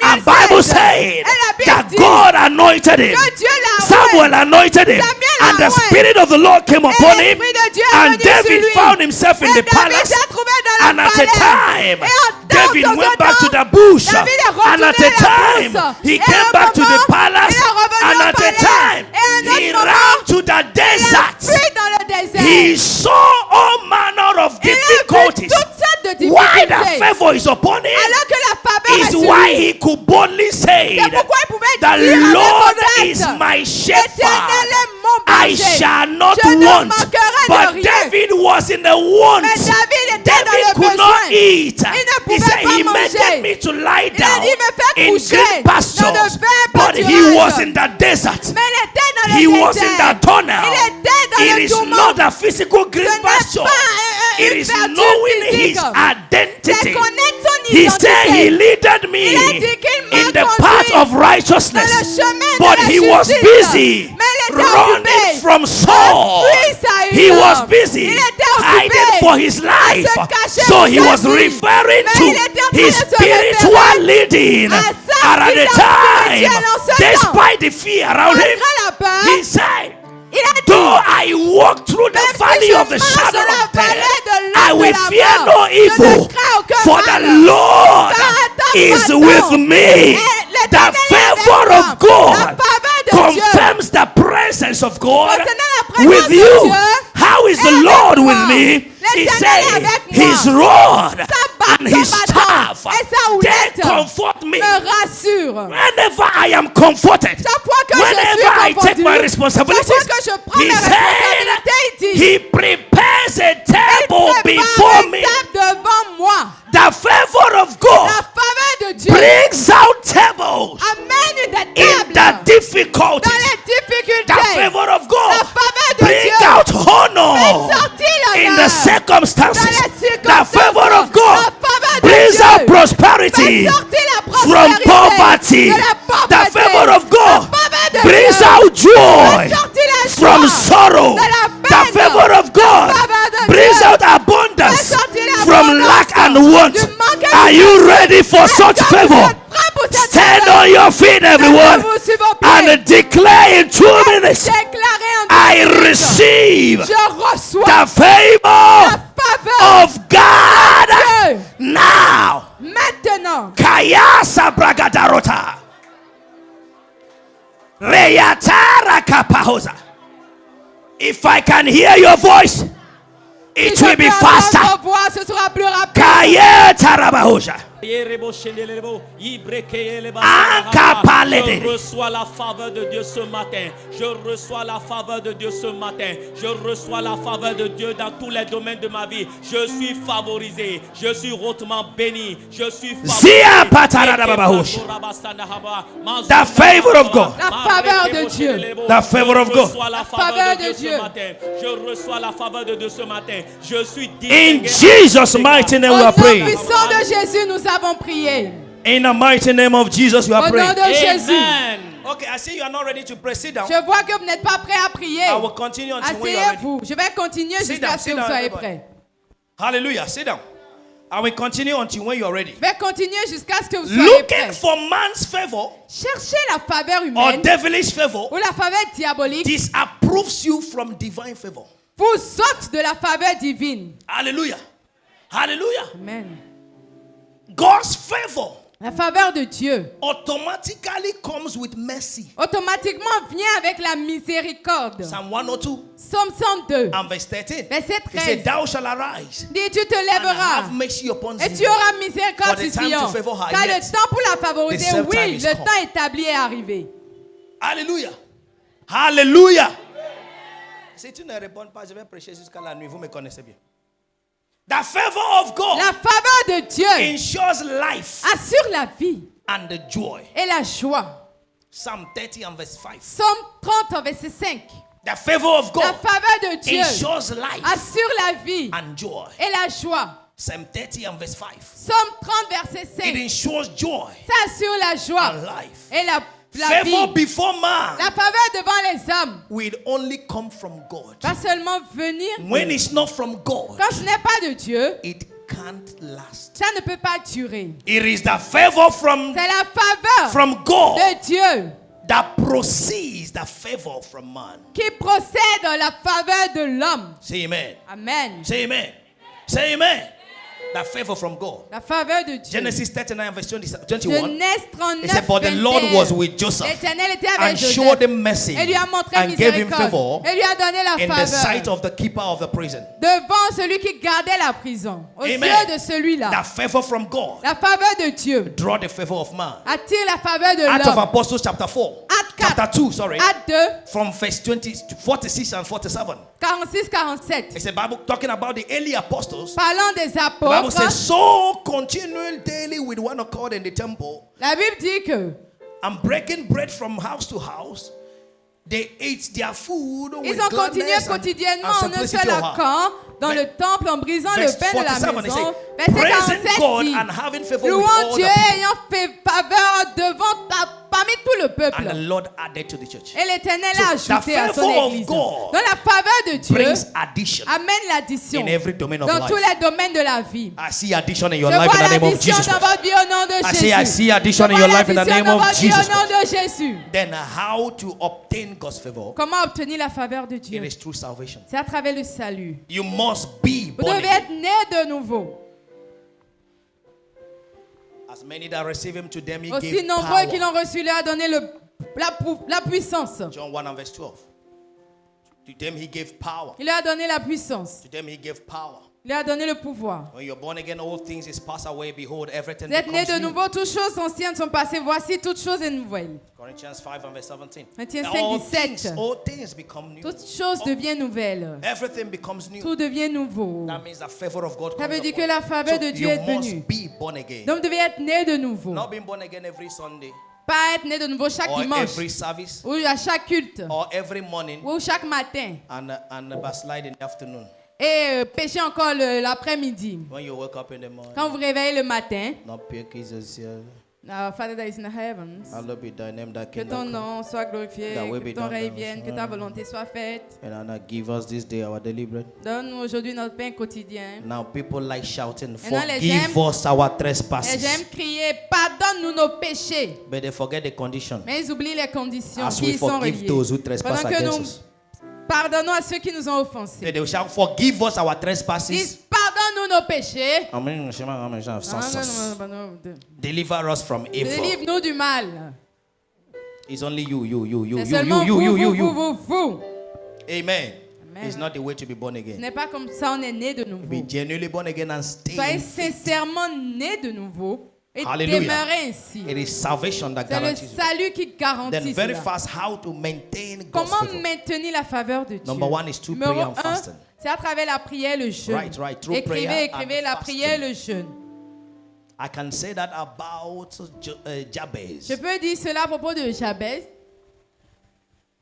And Samuel Bible 16, said et la Bible that dit God anointed him. que Dieu l'a Samuel anointed him. Samuel And the l'a oint. Spirit of the Lord came upon him. l'Esprit de Dieu est And venu sur David lui. found himself in Et the David palace. s'est trouvé dans And le at a palais. time, Et en David dans went ce back to temps, the bush. David est And at retourné a à la time, bourse. he Et came un back to the moment, palace. il est revenu And au at a palais. time, Et un autre he moment, ran to the il a desert. fui dans le désert. He saw all manner of Il a vu difficulties. toutes sortes de Why the difficultés. favor is upon him Alors que la faveur est is sur why lui. he could boldly say, C'est pourquoi il pouvait the dire avec Lord audace, is my L'Éternel shepherd. est mon I berger. shall not Je ne want. manquerai de But rien. David was in the want. Mais David était dans David le could besoin. not eat. Il ne He pouvait said, pas he manger. made me to lie Il a down dit, me fait in coucher green dans pastures. de verts But he pâturages. was in the desert. Mais il était dans le He désert. was in the tunnel. Il était dans It le is tourment. not a physical green Ce n'est pasture. pas It une is verdure knowing physique. his identity. C'est connaître son He said he identité. leaded me Il a dit qu'il m'a in the conduit path of dans righteousness. le chemin But de la he was justice. busy Mais il était running occupé from Saul. fuir Saül. He was busy Il était hiding occupé for his life. à se cacher So pour he sa was vie. referring Mais to il était en train his de se spiritual référer leading. à sa And at the guidance time, spirituelle en ce temps. despite the fear around him, Malgré la peur, he said, il a dit, though I walk through the même si valley je of the marche shadow dans la of death, vallée de I l'ombre will de la fear mort, no je ne evil, crains aucun for mal. the Lord Car ta is bâton with me. et The l'Éternel est favor avec of moi. God La faveur de Dieu. confirms the presence of God Concernant la présence with de you. Dieu, How is the est Lord avec with moi. me? He L'Éternel said, est avec moi. his rod and son his bâton staff, et sa they houlette comfort me. me rassure. Whenever I am comforted, Chaque fois que je whenever suis I take confondu, my chaque responsibilities, fois que je prends he mes said, responsabilités, il dit, he prepares a il table prépare before une me. table devant moi. The favor of God La faveur de Dieu brings out tables amène des in tables the difficulties. dans les difficultés. The favor of La God faveur de brings Dieu out honor fait sortir in l'honneur the circumstances. dans les The circonstances. favor of God La faveur de brings Dieu out prosperity fait sortir la from prospérité poverty. de la pauvreté. The favor of God La faveur de brings Dieu out joy fait sortir la from joie sorrow. de la The peine. favor of God La faveur de brings Dieu out abundance fait sortir l'abondance from lack and want. du manque et Are du you besoin. ready for Est-ce such que vous favor? êtes prêts pour cette Stand faveur? on your feet, everyone, Levez-vous sur vos pieds. and declare in 2 minutes, Déclarez en I 2 minutes. receive Je reçois the favor la faveur of God de Dieu. now. Maintenant, Kayasa bragadarota. Reyatara kapahosa. If I can hear your voice, it si will je be peux entendre faster. vos voix, ce sera plus rapide. Kayetarabahosa. Je Ankapalede. reçois la faveur de Dieu ce matin. Je reçois la faveur de Dieu ce matin. Je reçois la faveur de Dieu dans tous les domaines de ma vie. Je suis favorisé. Je suis hautement béni. Je suis Zia pataradababahosh. The favor of God. La faveur de Dieu. The favor of God. Je reçois la faveur faveur de de Dieu. Dieu ce matin. Je reçois la faveur de Dieu ce matin. Je suis In distingué. Jesus' mighty name Au we nom are praying. puissant de Jésus, nous avons prié. In the mighty name of Jesus we Au are nom praying. de Jésus. Amen. Okay, I see you are not ready to pray. Sit down. Je vois que vous n'êtes pas prêts à prier. I will continue until when you are ready. Asseyez-vous. Je vais continuer Sit jusqu'à down, ce sit que vous down, soyez everybody. prêts. Hallelujah. Sit down. I will continue until when you are ready. Je vais continuer jusqu'à ce que vous soyez Looking prêts. for man's favor Cherchez la faveur or humaine devilish favor ou la faveur diabolique disapproves you from divine favor. vous ôte de la faveur divine. Hallelujah. Hallelujah. Amen. God's favor La faveur de Dieu automatically comes with mercy. automatiquement vient avec la miséricorde. Psalm 102 Psaume 102, and verse 13. verset He said, 13. thou shall arise Dit, tu te and lèveras have mercy upon et tu Zion. auras miséricorde For the sur time to Sion. favor her Car yet. le temps pour la favoriser, The same time oui, is le come. temps établi est arrivé. Alléluia. Alléluia. Si tu ne réponds pas, je vais prêcher jusqu'à la nuit. Vous me connaissez bien. The favor of God La faveur de Dieu ensures life assure la vie and the joy. et la joie. Psalm 30 and verse 5. Psaume 30, verset 5. The favor of La God faveur de Dieu ensures life assure la vie and joy. et la joie. Psalm 30 and verse 5. Psaume 30, verset It 5. ensures joy Ça assure la joie and life. et la Favor vie. before man La faveur devant les hommes will only come from God. va seulement venir When it's not from God, quand ce n'est pas de Dieu. it can't last. Ça ne peut pas durer. It is the favor from C'est la faveur God de Dieu that proceeds the favor from man. qui procède de la faveur de l'homme. Say amen. Amen. Say amen. Say amen. The favor from God. La faveur de Dieu. Genesis 39 verse 21. Genèse 39, It said, but the Lord was with Joseph L'Éternel était avec and Joseph showed him mercy et lui a montré and gave him miséricorde favor et lui a donné la in the sight faveur of the keeper of the prison. devant celui qui gardait la prison, aux Amen. yeux de celui-là. The favor from God La faveur de Dieu draw the favor of man. attire la faveur de Acts of l'homme. Apostles chapter 4. Acte 4. Chapter 2, sorry. Acte 2, From verse 46 and 47. 46, 47. It's a Bible talking about the early apostles. Parlant des The Bible says, apôtres, so continual daily with one accord in the temple la Bible dit que and breaking bread from house to house. They ate their food with ils ont continué gladness quotidiennement and en un simplicity seul of heart. accord dans le temple en brisant le Verse pain de la 47, it maison. says, Verset praising 47 God dit, and having favor with louant all Dieu the people. ayant fait faveur devant parmi tout le And peuple. the Lord added to the church. Et l'Éternel So, a the ajouté à son favor of église. God Donc la faveur de Dieu Brings addition amène l'addition in every domain of dans life. tous les domaines de la vie. I see addition in your Je life vois in the name of l'addition Jesus dans Christ. votre vie au nom de I Jésus. see addition Je in vois your life in the l'addition name dans of votre vie Jesus au nom Christ. de Jésus. Then how to obtain God's favor? Comment obtenir la faveur de It Dieu? is through salvation. C'est à travers le salut. You must be Vous born devez again. être né de nouveau. As many that receive him, to them he Aussi gave nombreux qui power. l'ont reçu, lui a donné la puissance. John 1 and verse 12. To them he gave power. Il lui a donné la puissance. To them he gave power. Il lui a donné le pouvoir. When you're born again, all things is passed away. Behold, everything Vous êtes né becomes de new. nouveau, toutes choses anciennes sont passées. Voici, toutes choses est nouvelles. Corinthians 5 and verse 17. Corinthiens All 5, 17. all things become new. Toutes choses deviennent nouvelles. Everything becomes new. Tout devient nouveau. That means the favor of God Ça comes veut dire upon que la you. faveur So de Dieu you est venue. must be born again. Donc vous devez être né de nouveau. Not being born again every Sunday Pas être né de nouveau chaque or dimanche. every service Ou à chaque culte. or every morning Ou chaque matin. and backslide in the afternoon. Et pécher encore l'après-midi. When you wake up in the morning, Quand vous réveillez le matin. not pick Jesus here. Our Father that is in the heavens. Hallowed be thy name, thy Que ton kingdom come. nom soit glorifié, That will be que ton done règne on vienne, us. que ta volonté soit faite. And give us this day our daily bread. Donne-nous aujourd'hui notre pain quotidien. Now people like shouting, Maintenant, les forgive j'aiment- us our Et trespasses. j'aime crier, pardonne-nous nos péchés. But they forget the condition. Mais ils oublient les conditions As qui we y sont forgive reliées. those who trespass Pendant que against nous us. pardonnons à ceux qui nous ont They offensés. will shout, forgive us our Dis, trespasses. pardonne-nous nos péchés. Amen. Deliver us from evil. Délivre-nous du mal. It's only you. C'est seulement vous. Amen. Amen. It's not the way to be born Ce again. n'est pas comme ça on est né de nouveau. Be genuinely born again and stay. Soyez in faith. sincèrement né de nouveau et Hallelujah. demeurez ainsi. It is salvation that C'est le guarantees it. salut qui garantit Then very cela. fast, how to maintain God's Comment favor. maintenir la faveur de Dieu? Number one is through Numéro prayer and 1, fasting. c'est à travers la prière et le jeûne. Right. Through prayer Écrivez and la fasting. prière et le jeûne. I can say that about Jabez. Je peux dire cela à propos de Jabez.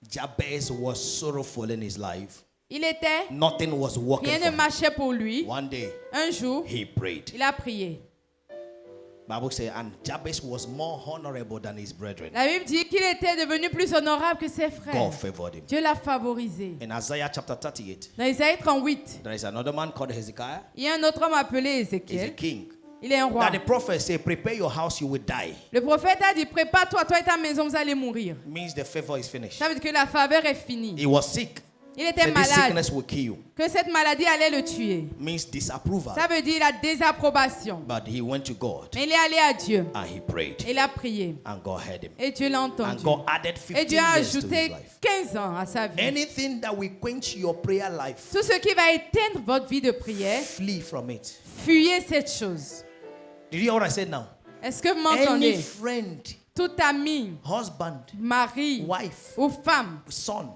Jabez was sorrowful in his life. Il était, Nothing was working rien for ne him. marchait pour lui. One day, Un jour, he prayed. il a prié. Bible says, and Jabez was more honorable than his brethren. La Bible dit qu'il était devenu plus honorable que ses frères. God favored him. Dieu l'a favorisé. In Isaiah chapter 38, Dans Isaïe 38, there is another man called Hezekiah. il y a un autre homme appelé He's a Ézéchiel. king. Il est un roi. Now the prophet say, prepare your house, you will die. Le prophète a dit, prépare-toi, toi et ta maison, vous allez mourir. Means the favor is finished. Ça veut dire que la faveur est finie. He was sick. Il était That this malade. sickness will kill you. Que cette maladie allait le tuer. Means disapproval. Ça veut dire la désapprobation. But he went to God Mais il est allé à Dieu. and he prayed. Il a prié. And God heard him. Et Dieu l'a And entendu. God added Et 15 Dieu a years to his ajouté life. 15 ans à sa vie. Anything that will quench your prayer life, Tout ce qui va éteindre votre vie de prière, flee from it. fuyez cette chose. Did you hear what I said now? Est-ce que vous Any m'entendez? friend, Tout ami, husband, mari wife, ou femme, son,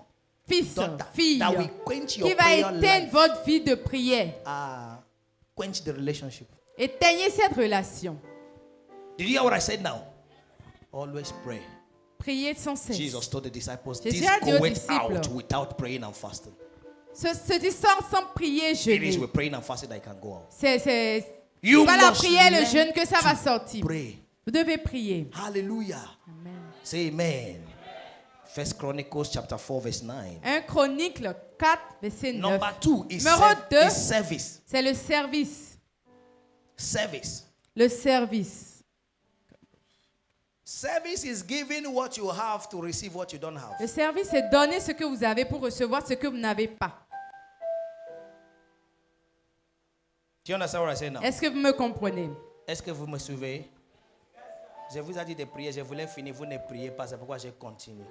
fils, daughter, fille, that will quench your qui va prayer éteindre life, votre vie de prière, quench the relationship. éteignez cette relation. Did you hear what I said now? Always pray. Priez sans cesse. Jesus told the disciples, Jésus this a dit aux goeth disciples, out without praying and fasting. Se dit sans prier, It is jeûner. with praying and fasting that it can go out. C'est You pas la must prière, le learn jeûne que ça va to sortir. pray. Vous devez prier. Hallelujah. Amen. Say amen. First Chronicles chapter 4 verse 9. 1 Chronique 4, verset 9. Number 2 is, Numéro 2, is service. c'est le service. Service. Le service. Service is giving what you have to receive what you don't have. Le service, c'est donner ce que vous avez pour recevoir ce que vous n'avez pas. Do you understand what I say now? Est-ce que vous me comprenez? Est-ce que vous me suivez? Je vous ai dit de prier, je voulais finir, vous ne priez pas, c'est pourquoi j'ai continué.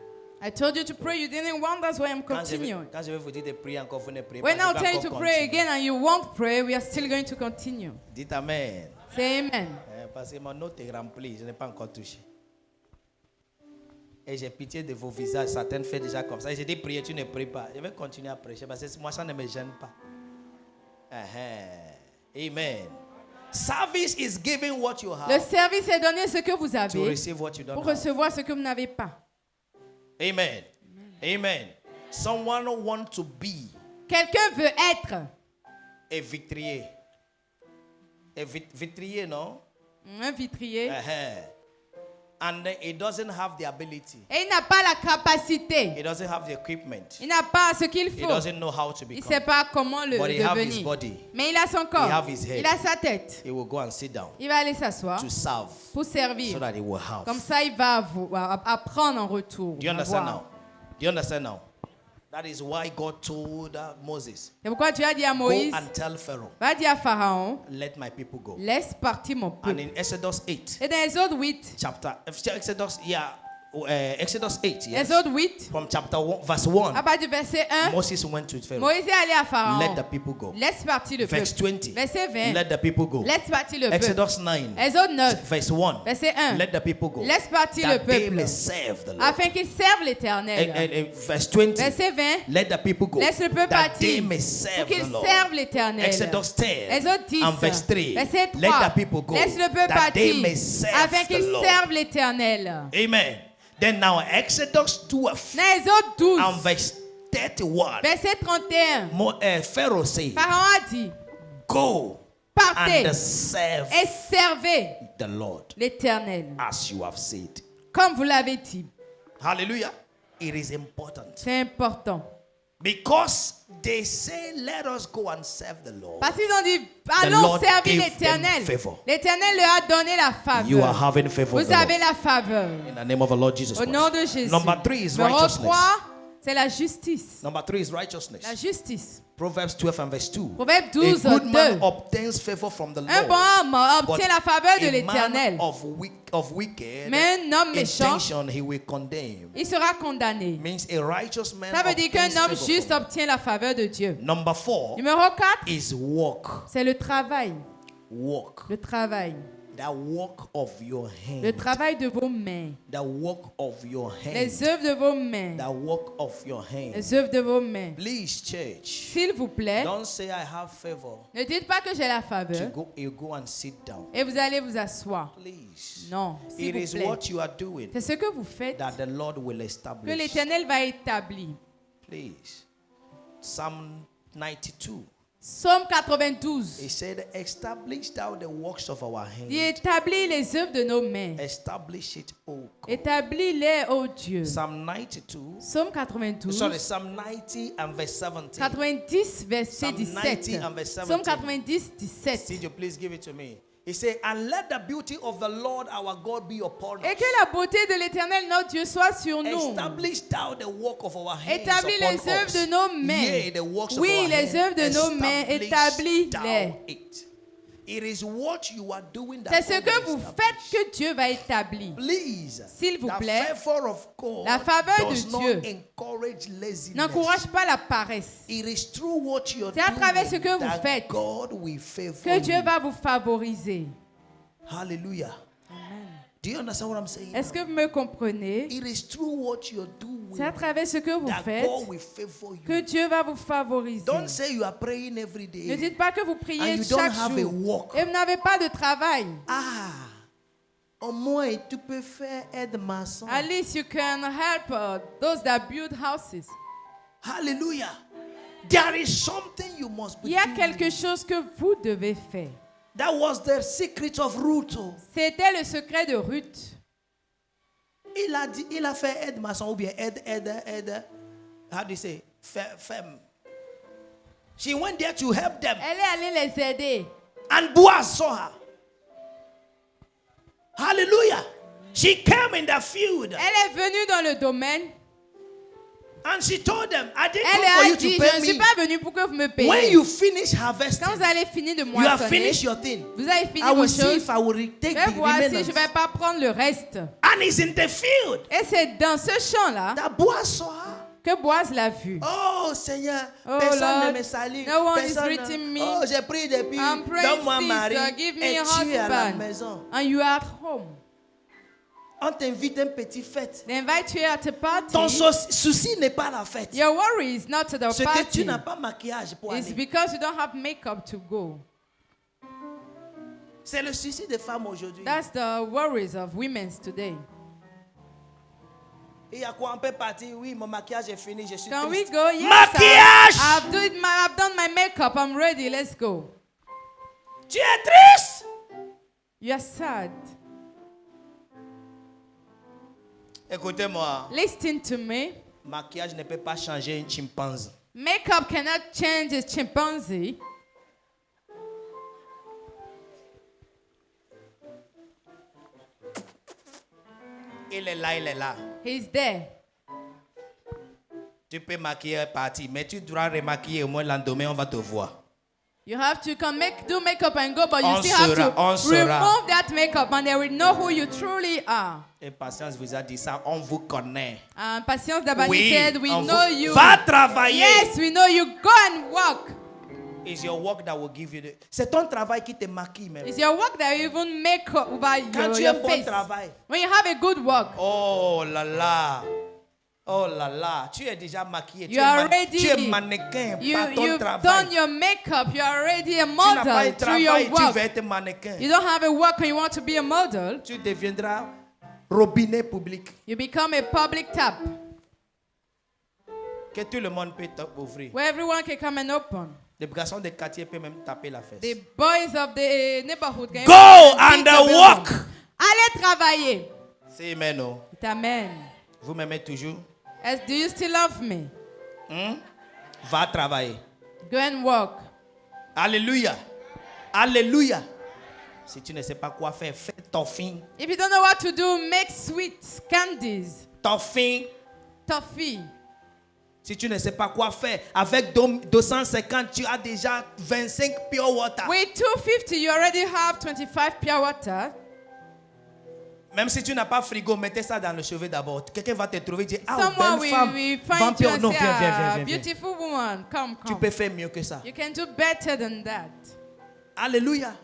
I told you to pray, you didn't want, that's why I'm Quand continuing. je vais vous dire de prier encore, vous ne priez When pas. I'll je vais tell you to encore pray continuer. again and you won't pray, we are still going to continue. Dites amen. Say amen. Parce que mon note est remplie, je n'ai pas encore touché. Et j'ai pitié de vos visages, certaines fait déjà comme ça. Et j'ai dit prier, tu ne pries pas. Je vais continuer à prêcher parce que moi ça ne me gêne pas. Amen. Service is giving what you have Le service est donner ce que vous to avez receive what you don't pour have. recevoir ce que vous n'avez pas. Amen. Amen. Someone want to be Quelqu'un veut être a vitrier. A vitrier, no? un vitrier And it doesn't have the ability. et il n'a pas la capacité. It doesn't have the equipment. Il n'a pas ce qu'il It faut. doesn't know how to Il ne become. sait pas comment le But he have his devenir. body. Mais il a son corps. He have his head. Il a sa tête. He will go and sit down Il va aller s'asseoir to serve pour so servir. that he will have. Comme ça, il va apprendre en retour. Do you understand Avoir. now? Do you understand now? That is why God told Moses, C'est pourquoi Dieu a dit à go Moïse, and tell Pharaoh, va dire à Pharaon, let my people go. laisse partir mon And peuple. in Exodus 8, Et dans Exode 8, Exodus 8, yes. Exode 8, From chapter 1, verse 1, à partir du verset 1, Moses went to Pharaoh. Moïse est allé à Pharaon. Let the people go. Laisse partir le Verse peuple. 20, Verset 20, let the people go. laisse partir le peuple. Exodus 9, Exode 9, verse 1, verset 1, let the people go. laisse partir le That they may peuple serve the Lord. afin qu'ils servent l'Éternel. Verse 20, Verset 20, let the people go. laisse le peuple That they partir may pour serve qu'ils the Lord. servent l'Éternel. Exodus 10 Exode 10, and verse 3, verset 3, let the people go. laisse le peuple That they partir may serve afin the qu'ils Lord. servent l'Éternel. Amen. Then now Exodus 12 Dans Exode 12, and verse 31, verset 31, Pharaoh said, Pharaon a dit, go partez and serve et servez the Lord l'Éternel, as you have said. comme vous l'avez dit. Hallelujah. It is important. C'est important. Because they say, let us go and serve the Lord. Parce qu'ils ont dit, The allons Lord servir gave l'Éternel. them favor. L'Éternel leur a donné la You are faveur. having favor of Vous the avez Lord. la faveur. In the name of the Lord Jesus Au Christ. nom de Jésus. Number 3 is Numéro righteousness. 3, c'est la justice. Number 3 is righteousness. La justice. Proverbs 12 and verse 2. Proverbe A 12, good man 2. obtains favor from the Un Lord. bon homme obtient But la faveur de a l'Éternel. man of wicked Mais un homme méchant, intention he will condemn. il sera condamné. Means a righteous man Ça veut dire qu'un obtains homme favor juste from- obtient la faveur de Dieu. Number 4 Numéro 4, is work. c'est le travail. Work. Le travail. The work of your hand. Le travail de vos mains. The work of your hand. Les œuvres de vos mains. The work of your hand. Les œuvres de vos mains. Please, church, S'il vous plaît, don't say I have favor. ne dites pas que j'ai la faveur You go and sit down. et vous allez vous asseoir. Please. Non, s'il It vous is plaît. what you are doing C'est ce que vous faites that the Lord will que establish. l'Éternel va établir. Please. Psalm 92. Psaume 92. He said, establish thou the works of our Il hands. établit les œuvres de nos mains. Establish it, O God. Établis-les, ô Dieu. Psalm 92. Psaume 92. Sorry, Psalm 90 and verse 17. 90, verset Psalm 17. 90 and verse Psaume 17. 90, 17. Did you please give it to me? He said, and let the beauty of the Lord our God be upon us. Et que la beauté de l'Éternel notre Dieu soit sur nous. Establish thou the work of our hands Établis upon les œuvres us. de nos mains. Yea, the works Oui, of our les hands. œuvres de nos mains, Establish établis-les. thou it. It is what you are doing that C'est ce God que will vous establish. faites que Dieu va établir. Please, S'il vous the plaît, favor of God la faveur de does not Dieu encourage laziness. n'encourage pas la paresse. It is through what you're C'est à travers ce doing que vous that faites God will favor Que Dieu you. va vous favoriser. Hallelujah. Do you understand what I'm saying? Est-ce que vous me comprenez? It is through what you're doing C'est à travers ce que vous that faites God will favor you. que Dieu va vous favoriser. Don't say you are praying every day. Ne dites pas que vous And priez you don't chaque have a jour work. et vous n'avez pas de travail. Ah, au moins tu peux faire aide-maçon. At least you can help those that build houses. Hallelujah. There is something you must be Il y a doing. quelque chose que vous devez faire. That was the secret of Ruth. C'était le secret de Ruth. Il a fait aide-maçon ou bien aide. How do you say? Femme. She went there to help them. Elle est allée les aider. And Boaz saw her. Hallelujah. She came in the field. Elle est venue dans le domaine. And she told them, I didn't Elle come for a you dit, to je pay ne suis me. pas venue pour que vous me When payiez. you finish harvesting, Quand vous allez finir de you have moissonner, finished your thing. vous avez fini I will vos see choses. if I will take Je vais the voir si je ne remnants. vais pas prendre le reste. And it's in the field Et c'est dans ce champ-là that Boaz saw her. que Boaz l'a vu. Oh Seigneur, Oh, personne Lord, ne me salue. no one is Personne ne- greeting me. Oh, j'ai pris depuis. I'm praying, Donne-moi un mari. sister, give me Et a tu es à la husband. maison. And you are at home. On t'invite à une petite fête. They invite you at a party. Ton souci n'est pas la fête. Your worry is not the C'est que tu party. n'as pas maquillage pour It's aller. because you don't have makeup to go. C'est le souci des femmes aujourd'hui. That's the worries of women today. Il y a quoi? On peut partir. Oui, mon maquillage est fini. Je suis Can we triste. go? Yes, Maquillage! I've done my makeup. I'm ready. Let's go. Tu es triste? You're sad. Écoutez-moi. Listen to me. Maquillage ne peut pas changer un chimpanzé. Makeup cannot change a chimpanzee. Il est là, il est là. He's there. Tu peux maquiller un parti, mais tu dois remaquiller au moins le lendemain, on va te voir. You have to do makeup and go, but you On still have saura, to on saura. remove that makeup and they will know who you truly are. Et Patience vous a dit ça, on vous connaît. Patience Dabani Oui, said, we on know vous... you. Va travailler. Yes, we know you. Go and work. It's your work that will give you the... C'est ton travail qui te maquille même. It's your work that even make over Quand tu as your un bon face. travail. When you have a good work, Oh là là. Oh là là. Tu es déjà maquillé. you are Tu es ready. mannequin par ton You've travail. done your makeup. You are already a Tu n'as pas un model through your travail, tu work. veux être mannequin. You don't have a work and you want to be a model. Tu deviendras robinet public. You become a public tap Que tout le monde peut t'ouvrir. where everyone can come and open. Les garçons de quartier peuvent même taper la fesse. The boys of the neighborhood can Go even beat and the walk. building. Allez travailler. C'est amen. Oh. Amen. Vous m'aimez toujours? Do you still love me? Va travailler. Go and work. Alléluia. Alléluia. Si tu ne sais pas quoi faire, fais toffee. If you don't know what to do, make sweet candies. Toffee. Toffee. Si tu ne sais pas quoi faire, avec 250, tu as déjà 25 pure water. With 250, you already have 25 pure water. Même si tu n'as pas frigo, mettez ça dans le cheveu d'abord. Quelqu'un va te trouver et dire, ah, Someone belle femme, will vends find you pure. and Non, say, viens. beautiful woman, come. Tu peux faire mieux que ça. You can do better than that. Alléluia.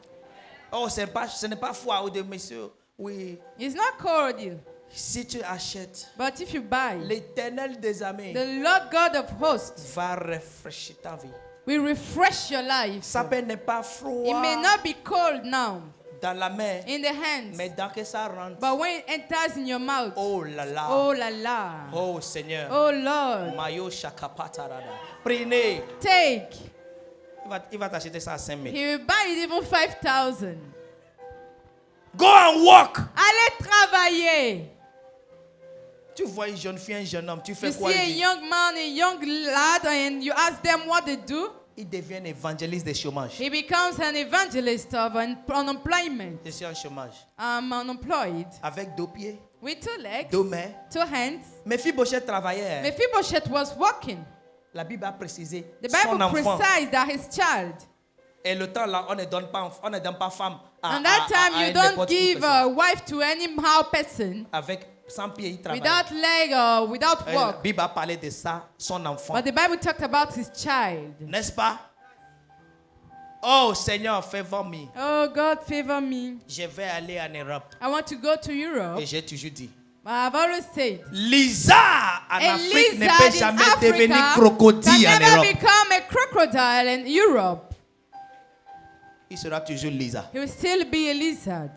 Oh, ce n'est pas foi ou de monsieur. Oui. It's not cordial, Si tu achètes, but if you buy, l'Éternel des armées the Lord God of hosts va rafraîchir ta vie. will refresh your life. Ça peut n'est pas froid It may not be cold now dans la main, in the hands, mais dès que ça rentre, but when it enters in your mouth, oh là là, oh la la, oh Seigneur, oh Lord, Mayo Shakapatarada. Prenez, take. il va t'acheter ça à 5 000. He will buy it even 5,000. Go and walk. Allez travailler. Tu vois une jeune fille, un jeune homme, tu fais You quoi? see a Il dit, young man, a young lad, and you ask them what they do. Il devient un évangéliste de chômage. He becomes an evangelist of unemployment. Je suis en chômage. I'm unemployed. Avec 2 pieds, With 2 legs, 2 mains. 2 hands. Mephibosheth travaillait. Mephibosheth was walking. La Bible a précisé The son Bible enfant. precised that his child. Et le temps là, on ne donne pas femme à, And that time you don't n'importe qui give personne. a wife to anyhow person Avec 100 pieds, il travaille. without leg or without Et la work. Bible a parlé de ça, son enfant. But the Bible talked about his child. N'est-ce pas? Oh Seigneur, favor-moi. Oh God, favor me. Je vais aller en Europe. I want to go to Europe. Et j'ai toujours dit, But I've always said, Lisa en a Afrique ne lizard peut in jamais Africa devenir crocodile can en never Europe. become a crocodile in Europe. Il sera toujours Lisa. He will still be a lizard.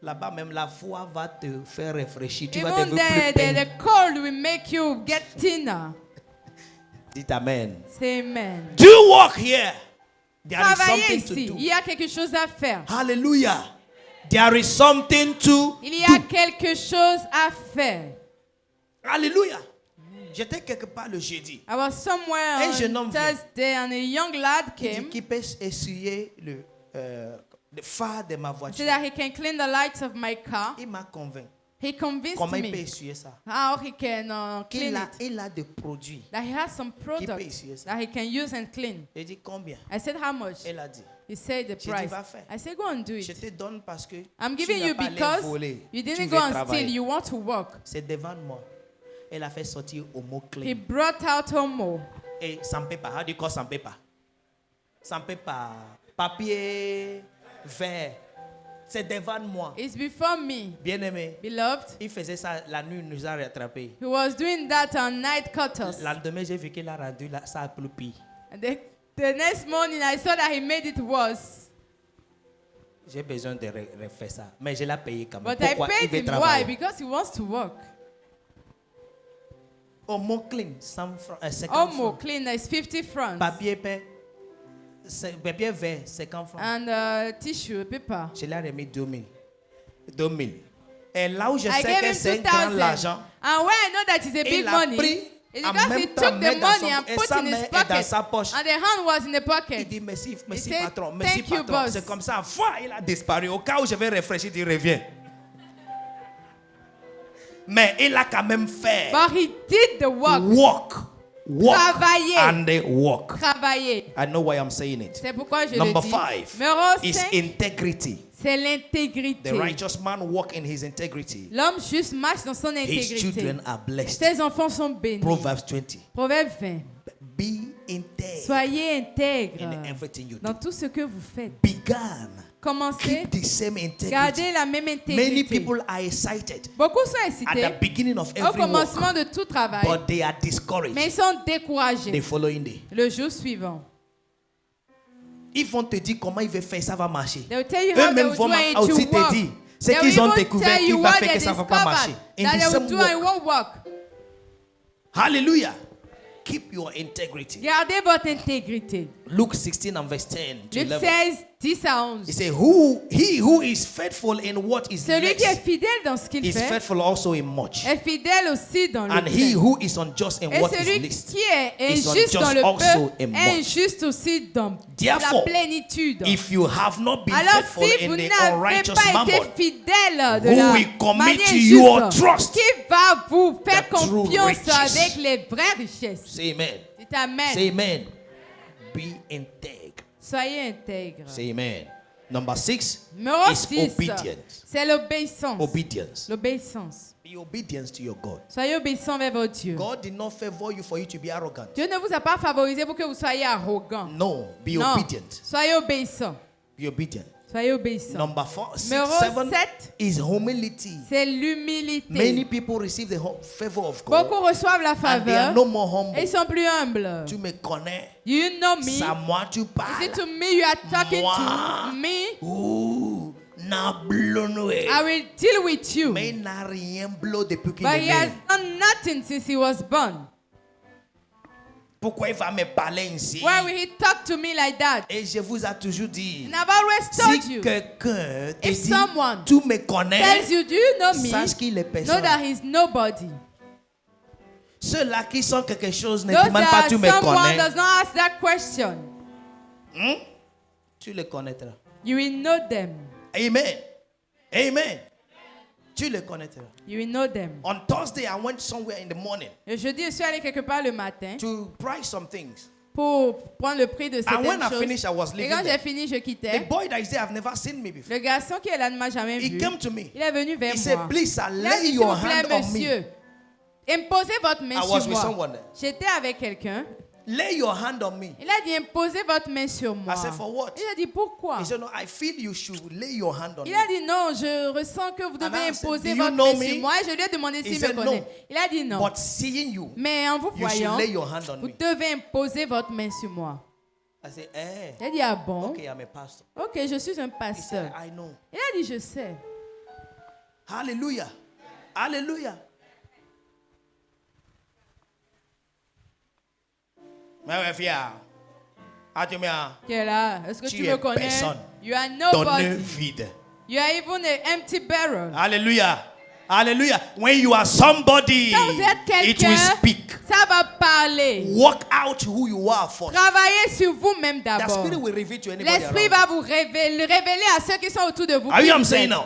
Là-bas même la foi va te faire réfléchir. Tu vas Even devenir plus the peine. cold will make you get thinner. Dites Amen. Say amen. Do work here. There is Travaillez something to ici. do. Il y a quelque chose à faire. Hallelujah. There is something to Il y a quelque chose à faire. Alléluia. J'étais quelque part le jeudi. I was somewhere Un jeune homme on vient. Thursday and a young lad Il dit came. qu'il peut essuyer le phare de ma So voiture. that he can clean the lights of my car. Il m'a convaincu. He convinced Comment il peut me essuyer ça? how he can clean it. Il a des produits. That he has some peut products essuyer ça. that he can use and clean. Il dit combien? I said, how much? Elle a dit, He said the J'ai dit, price. va faire. I said, go and do je it. te donne parce que I'm tu giving n'as you pas les because voler. you Tu didn't veux go and travailler. steal. You want to work. C'est devant moi. Elle a fait sortir au mot He clé. brought out Homo. Et sans paper. How do you call sans paper? Sans paper. Papier vert. C'est devant moi. It's before me. Bien-aimé. Beloved, Il faisait ça, la nuit, il nous a rattrapés. he was doing that on night cutters. Le lendemain, j'ai vu qu'il a rendu ça a plus pire. And the next morning, I saw that he made it worse. J'ai besoin de refaire ça. Mais je l'ai payé quand même. But I Pourquoi? Il paid veut him. Why? travailler. Because he wants to work. Au mot clean, 50 francs. Homo clean is 50 francs. Papier peint, papier vert, 50 francs. And tissue, paper. Je l'ai remis 2000. 2000. Et là où je I sais gave que him c'est un grand 2,000. l'argent, And where I know that it's a big il a money, pris it's en because he même temps took the met dans money son and et put sa in his main est dans pocket. sa poche. And the hand was in the Il pocket. dit merci, merci said, patron, merci "Thank you, patron. boss." C'est comme ça, foi, il a disparu. Au cas où je vais réfléchir, il revient. Mais il a quand même fait But he did the work. walk Travailler. and walk. Travailler. I know why I'm saying it. C'est pourquoi je Number le dis. 5 Numéro is 5, integrity. c'est The l'intégrité. righteous man walk in his integrity. L'homme juste marche dans son His intégrité. children are blessed. Ses enfants sont bénis. Proverbs 20. Proverbe 20. Be intègre Soyez intègre in everything you dans do. tout ce que vous faites. Began. Commencez, Keep the same integrity. gardez la même Many intégrité. people are excited Beaucoup sont at excités the beginning of au every commencement walk, de tout travail, but they are mais discouraged ils sont the découragés following day. le jour suivant. Ils vont te dire comment ils vont faire, ça va marcher. They will tell you how they Eux-mêmes will vont do it aussi to te work. dire ce They qu'ils will ont even découvert tell qui you va what faire they que ça va pas marcher. discovered In that the they will same do and it walk. won't work. Hallelujah. Keep your integrity. Gardez votre intégrité. Luke 16 and verse 10 to Luc 11. 16, 10 à 11. He said, he who is faithful in what is Celui qui est less fidèle dans ce qu'il is fait faithful also in much. est fidèle aussi dans le And he peu. who is unjust in Et what is celui least qui est is injuste dans le unjust also peu in est much. injuste aussi dans Therefore, la plénitude. If you have not been Alors faithful si vous in the n'avez unrighteous pas été mammon, fidèle de who la will commit manière your injuste, trust? qui va vous faire The true confiance riches? avec les vraies richesses? say amen. Dites amen. Say amen. Be intègre. Soyez intègre. Say amen. Number 6 Numéro is 6, obedience. c'est l'obéissance. Obedience. L'obéissance. Be obedient to your God. Soyez obéissants envers votre Dieu. God did not favor you for you to be arrogant. Dieu ne vous a pas favorisé pour que vous soyez arrogant. No, be Non. obedient. Soyez obéissants. Be obedient. Soyez obéissants. Number 4, Numéro 7 7, is humility. c'est l'humilité. Many people receive the favor of God Beaucoup reçoivent la and they are faveur no more et ils humble. sont plus humbles. Tu me connais, You know me. c'est à moi tu Is it parles. to me you are talking Moi. to? Me. Ouh, n'a blonoué. I will deal with you. Mais il n'a rien blow depuis qu'il But est he has né. done nothing since he was born. Pourquoi il va me parler ainsi? Why will he talk to me like that? Et je vous ai toujours dit, And I've always told si you. quelqu'un te If dit, someone tu me connais, tells you, do you know me? sache qu'il est Know personne. that he's nobody. Ceux-là qui sont quelque chose ne Those demandent pas that tu me someone connais. does not ask that question. Tu les connaîtras. You will know them. Amen. Amen. Tu les connaîtras. You will know them. On Thursday, I went somewhere in the morning Le jeudi, je suis allé quelque part le matin to price some things. pour prendre le prix de And when certaines I choses. finished, I was Et leaving quand j'ai there. fini, je The quittais. boy that is there, I've never seen me before. Le garçon qui est là ne m'a jamais He vu. came to me. Il est venu vers He said, moi. please, sir, Il a lay dit, s'il your vous plaît, hand on me. monsieur, imposez votre main I was sur with moi. someone there. J'étais avec quelqu'un. Lay your hand on me. Il a dit, imposez votre main sur moi. I said, for what? Il a dit, pourquoi? He said, no, I feel you should lay your hand on Il me. a dit, non, je ressens que vous devez I said, imposer "Do you votre know main me?" sur moi. Et je lui ai demandé He s'il said, me connaît. "No. Il a dit non. But seeing you, Mais en vous you should voyant, lay your hand on vous me. devez imposer votre main sur moi. I said, eh. Il a dit, ah bon? Okay, I'm a pastor. Ok, je suis un He said, pasteur. I know. Il a dit, je sais. Hallelujah. Hallelujah. Mais fier. Atumia. Qui est là? Est-ce que Tu tu es me connais? personne. You are Tonne nobody. vide. You are even an empty barrel. Hallelujah. Hallelujah. When you are somebody, Quand vous êtes it quelqu'un, will speak. ça va parler. Work out who you are first. Travaillez sur vous-même The d'abord. spirit will reveal to anybody L'esprit around. va vous révéler à ceux qui sont autour de vous. Are qui you what I'm vous saying êtes. now?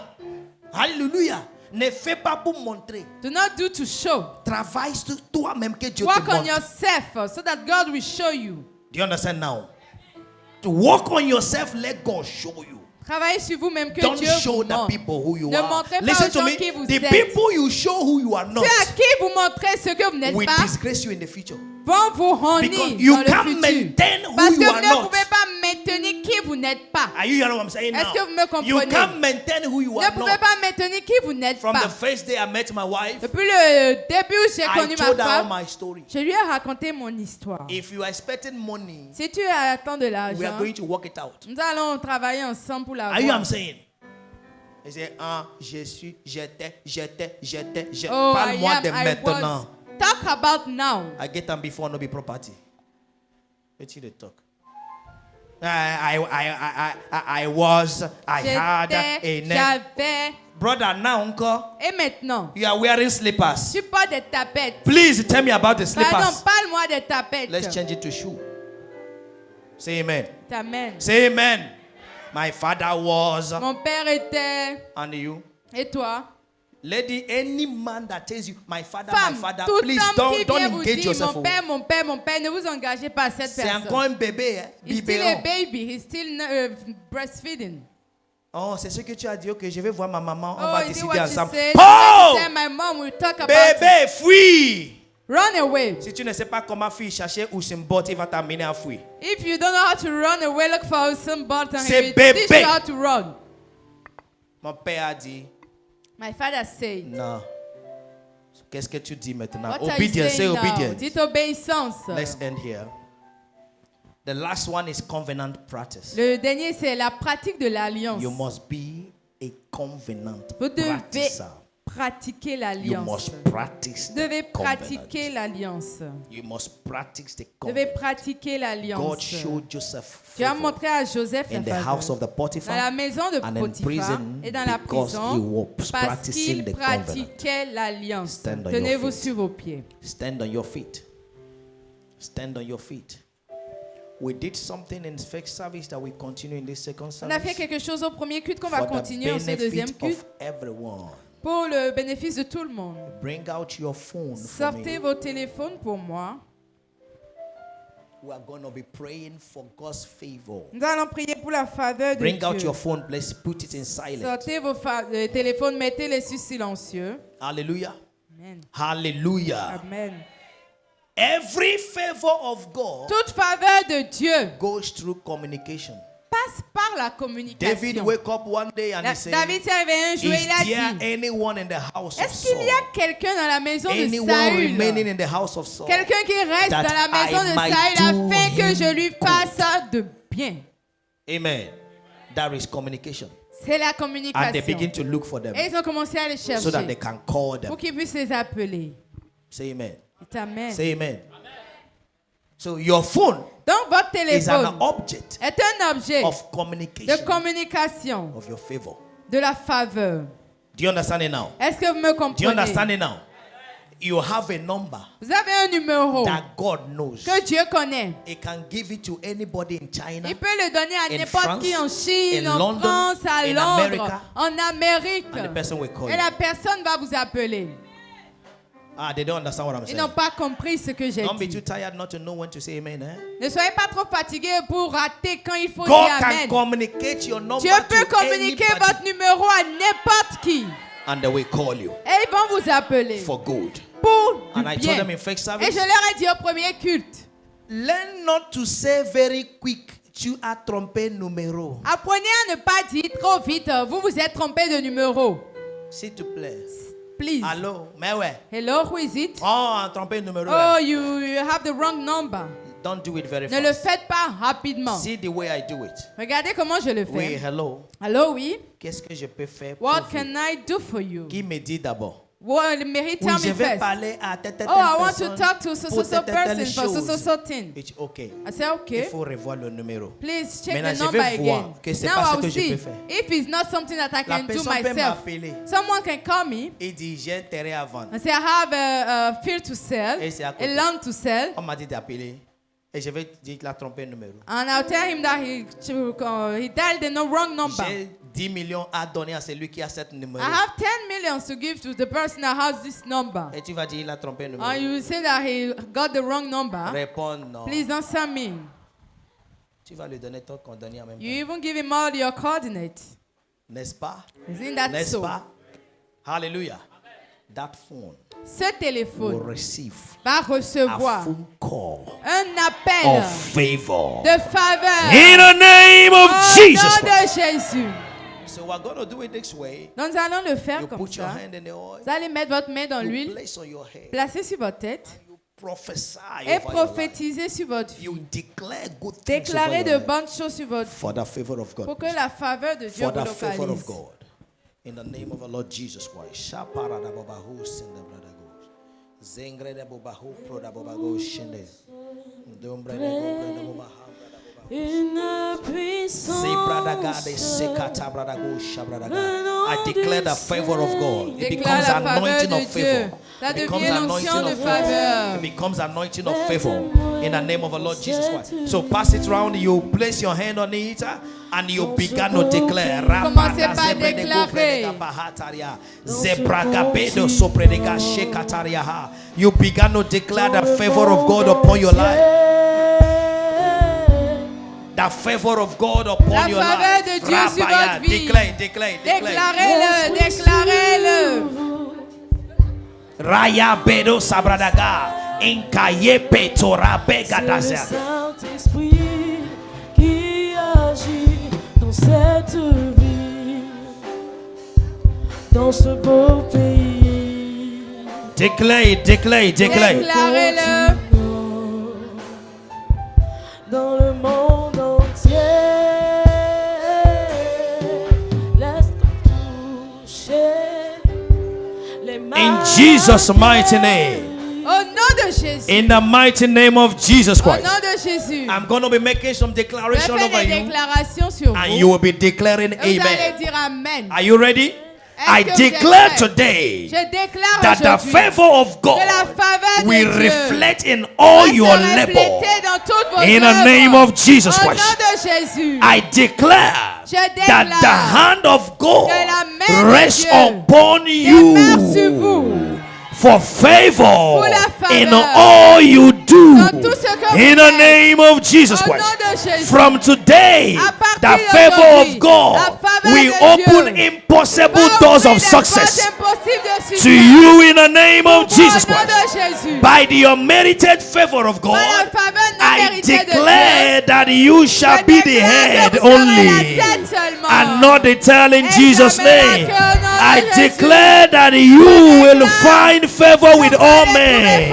Hallelujah. Ne fais pas pour montrer. Do not do to show. Travaille sur toi-même que Dieu te Work on montre. yourself so that God will show you. Do you understand now? To work on yourself, let God show you. Travaillez sur vous-même que Don't Dieu show vous the montre. people who you Ne are. montrez pas Listen aux to gens me. qui vous The êtes. people you show who you are not Ceux à qui vous montrez ce que vous n'êtes will pas disgrace you in the future. vont vous honner Because you dans le can't futur. maintain who Parce que you vous are ne not. pouvez pas maintenir qui vous n'êtes pas. Are you hearing what I'm saying Est-ce now? que vous me comprenez? You can't maintain who you Vous are ne pouvez not. pas maintenir qui vous n'êtes From pas. the first day I met my wife, Depuis le début où j'ai I connu told ma her all femme, my story. je lui ai raconté mon histoire. If you are expecting money, Si tu attends de we are l'argent, going to work it out. nous allons travailler ensemble pour Are you what l'avoir. I'm saying? He said, j'étais. Oh, Parle-moi de I maintenant. was. Talk about now. I get them before no be property. Let you talk. I had a J'étais, net. j'avais, Brother, now uncle, et maintenant, you are wearing slippers. tu portes des tapettes. Please tell me about the Pardon, slippers. parle-moi des tapettes. Let's change it to shoe. Say amen. Amen. Say amen. My father was, Mon père était, and you. et toi? Lady, any man that tells you, my father, Femme, my father, tout please homme qui don't vient vous engage dire yourself. mon père, ne vous engagez pas à cette C'est encore personne. un bébé, hein? He's still a Biberon. baby. He's still breastfeeding. Oh, c'est ce que tu as dit. Ok, je vais voir ma maman. On Oh, va is it décider what you ensemble. said? Oh! Then my mom will talk about it. Bébé, fuis! Run away. Si tu ne sais pas comment fuir, chercher où c'est bot, il va t'amener à fuir. If you don't know how to run away, look for some button. C'est He will bébé. teach you how to run. Mon père a dit, My father said, non. Qu'est-ce que tu dis maintenant? what are you Obedience, say saying now? obedience. Dites obéissance. Let's end here. The last one is covenant practice. Le dernier, c'est la pratique de l'alliance. You must be a covenant Vous devez practicer. pratiquer You l'alliance. must practice Vous devez the covenant. pratiquer l'alliance. You must practice the Vous devez covenant. pratiquer God l'alliance. showed Joseph Tu as favor montré à Joseph la in the house faveur of the dans Potiphar la maison de and in Potiphar prison et dans la because he prison was parce practicing qu'il the covenant. pratiquait l'alliance. Stand on your Tenez-vous feet. sur vos pieds. Stand on your feet. Stand on your feet. We did something in first service that we continue in this second On a fait service. quelque chose au premier culte qu'on va For the continuer en ce deuxième benefit culte of everyone. pour le bénéfice de tout le monde. Bring out your phone for Sortez me. vos téléphones pour moi. We are going to be praying for God's favor. Nous allons prier pour la faveur de Bring out Dieu. your phone, please put it in silence. Sortez vos téléphones, mettez-les sur silencieux. Hallelujah. Amen. Hallelujah. Amen. Every favor of God Toute faveur de Dieu goes through communication. passe par la David communication. wake up one day and he said, David s'est réveillé un jour et is il a there dit, anyone in the house of est-ce qu'il y Saul? a quelqu'un dans la maison de Anyone remaining Saül? in the house of Saul? Quelqu'un qui reste that dans la maison I de might Saül do afin que him je lui fasse de bien. Amen. That is communication. C'est la And they begin communication. to look for them Et ils ont commencé à les so that they chercher can call them. pour qu'ils puissent les appeler. Say amen. C'est Amen. Say amen. So your phone Donc votre is an téléphone object est un objet of de communication communication of your favor. de la faveur. Do you understand it now? Est-ce que vous me Do you understand comprenez? it now? You have a number Vous avez un numéro that God knows. que Dieu connaît. He can give it to anybody in China, Il peut le donner à in n'importe France, qui en Chine, in en London, France, à in Londres, America, en Amérique. and the person will call Et you. la personne va vous appeler. They don't understand what I'm Ils saying. n'ont pas compris ce que j'ai Don't be dit. too tired not to know when to say amen. Eh? Ne soyez pas trop fatigués pour rater quand il faut God dire can Amen. communicate your number Dieu peut to communiquer anybody, votre numéro à n'importe qui. and they will call you Et ils vont vous appeler for good. pour du And I told bien. them in first Et service, je leur ai dit au premier culte, learn not to say very quick, tu as trompé numéro. apprenez à ne pas dire trop vite, vous vous êtes trompé de numéro. S'il te plaît. Please. Allô, mais ouais. Hello, who is it? Oh, trompé numéro. Oh, you have the wrong number. Don't do it very Ne le fast. faites pas rapidement. See the way I do it. Regardez comment je le Oui, fais. hello. Allô, oui? Qu'est-ce que je peux faire pour What vous? can I do for you? Qui me dit d'abord? What Mary, Oui, tell je me vais first. parler à telle Oh, I want to personne talk to so pour so telle person for chose. so thing. It's okay. I said, Il okay. faut revoir le numéro. Please check Maintenant, the je number vais voir again. que c'est Now pas ce I'll que je see peux faire. if it's not something that I La can do personne peut myself. m'appeler. Someone can call me Il dit, j'ai intérêt à vendre. and say, I have a field to sell, Et c'est à a côté. land to sell. On m'a dit d'appeler. Et je vais dire qu'il a trompé le numéro. And I'll tell him that he dialed the wrong number. J'ai 10 millions à donner à celui qui a ce numéro. I have 10 millions to give to the person that has this number. Et tu vas dire, il a trompé le numéro. And you will say that he got the wrong number. Réponds non. Please answer me. Tu vas lui donner ton coordonnée en même You temps. even give him all your coordinates. N'est-ce pas? Isn't that N'est-ce so? pas? Hallelujah. That phone Ce will téléphone receive va a recevoir phone call un appel of favor. de faveur In the name of au Jesus nom Christ. de Jésus. So we're going to do it this way. Donc nous allons le faire You comme put your ça. hand in the oil. Vous allez mettre votre main dans You l'huile, place on your head. placez sur votre tête You prophesy et over your life. prophétisez sur votre You vie. declare good things Déclarez over de your life. bonnes choses sur votre vie For the favor of God. pour que la faveur de Dieu For vous the favor of localise. God. In the name of the Lord Jesus Christ. Shaparadababahu sindabradago. Zengredababahu prodababago shinde. Dombradababahu. Une puissance. I declare the favor of God. It Déclare becomes la faveur anointing de of Dieu. favor. Ça It becomes devient anointing l'onction de of favor. faveur. It becomes anointing of favor in the name of the Lord Jesus Christ. So pass it around. You place your hand on it and you begin to declare. Commencez par déclarer. You begin to declare the favor of God upon your life. The favor of God upon La your faveur life. de Dieu sur votre vie. Declare. Déclarez-le, déclarez-le. Raya bedo sabradaga. Inkaye petora C'est le begadazia. Saint-Esprit qui agit dans cette vie, dans ce beau pays. Declare. Déclarez-le. Dans le monde entier, laisse-toi toucher les mains. In Jesus' mighty name. Au nom de Jésus. In the mighty name of Jesus Au Christ. nom de Jésus. I'm going to be making some Je vais declaration faire over des you. déclarations sur And vous. you will be declaring Et vous allez amen. dire Amen. Are you ready? I Est-ce que vous êtes declare prêts? today Je déclare that the aujourd'hui favor of que la God faveur de will Dieu reflect in all va your se labor. refléter dans toutes vos In the œuvres. name of Jesus Au nom Christ. de Jésus. I declare Je that the déclare hand of God que la main de rests Dieu upon demeure sur you vous. for favor Pour la faveur. in all you do. Dans tout ce que vous In the faites. name of Jesus Au nom Christ. de Jésus. From today, À the partir favor d'aujourd'hui, of God la faveur will de open Dieu impossible va doors ouvrir of des success portes impossibles de to succès. you in the name of Pour vous, Jesus au nom Christ. de Jésus. By the unmerited favor of God, Par la faveur non I méritée de Dieu. declare that you shall Je be the déclare que head vous serez only la tête seulement. and not the tail in Et Jesus' jamais la name. queue au nom de I Jésus. declare that you will find favor with all men,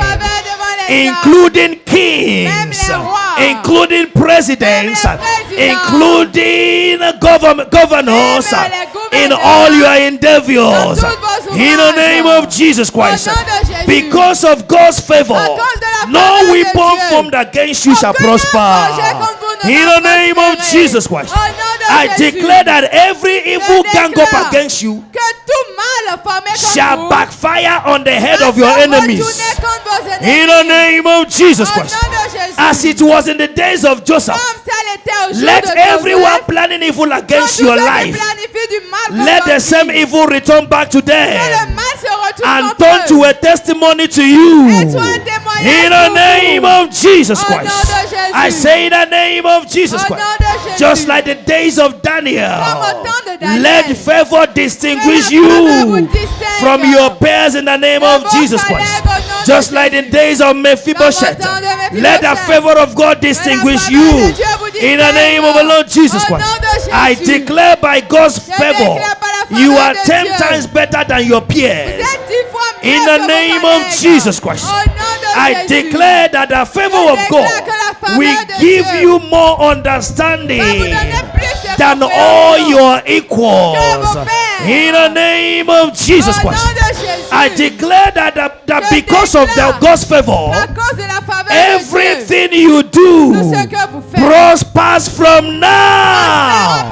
including kings, Même les rois. including presidents, Même les présidents. including governors, Même les in gouverneurs. all your endeavors. Dans toutes vos In the ouvrages. name of Jesus Christ, Au nom de Jésus. because of God's favor, À cause de la no faveur de weapon Dieu. formed against you shall Aucun prosper. projet contre vous ne In va the name of prospérer. Jesus Christ, Au nom de I Jésus. declare that every evil Je gang up déclare against you que tout mal le former contre shall vous backfire on the head va of your se enemies. retourner contre vos In ennemis. the name of Jesus Au Christ. nom de Jésus. As it was in the days of Joseph, Comme ça l'était au jour let de everyone Joseph, planning evil quand against tous your ceux qui life, planifient du mal contre let votre the same vie, evil return back to que them le mal se retourne and contre turn eux. to a testimony to you. Et soit un témoignage In pour the vous. name of Jesus Au nom Christ. de Jésus. I say in the name of Jesus Au Christ. nom de Jésus. Just like the days of Daniel, Comme au temps de Daniel. let favor distinguish Que la faveur vous you distingue from your peers in the name de of vos Jesus collègues Christ. au nom de Just like the Jésus. days of Mephibosheth, Comme au temps de Mephibosheth. let the favor of God distinguish faveur you de Dieu vous in the name of the Lord Jesus Au nom Christ. de I Jésus. declare by God's favor, déclare par la faveur you are de 10 Dieu. times better than your Vous peers. êtes 10 fois mieux In que the vos name collègues. of Jesus Christ, Au nom de I Jésus. declare that the favor Je of déclare God que la faveur will de give Dieu you more va vous understanding donner plus de than compréhension all your que equals. vos pères. In the name of Jesus Au nom Christ, de Jésus. I declare that Je because of the déclare God's favor, à cause de la faveur de Dieu, everything you tout do ce que vous faites prospers from now.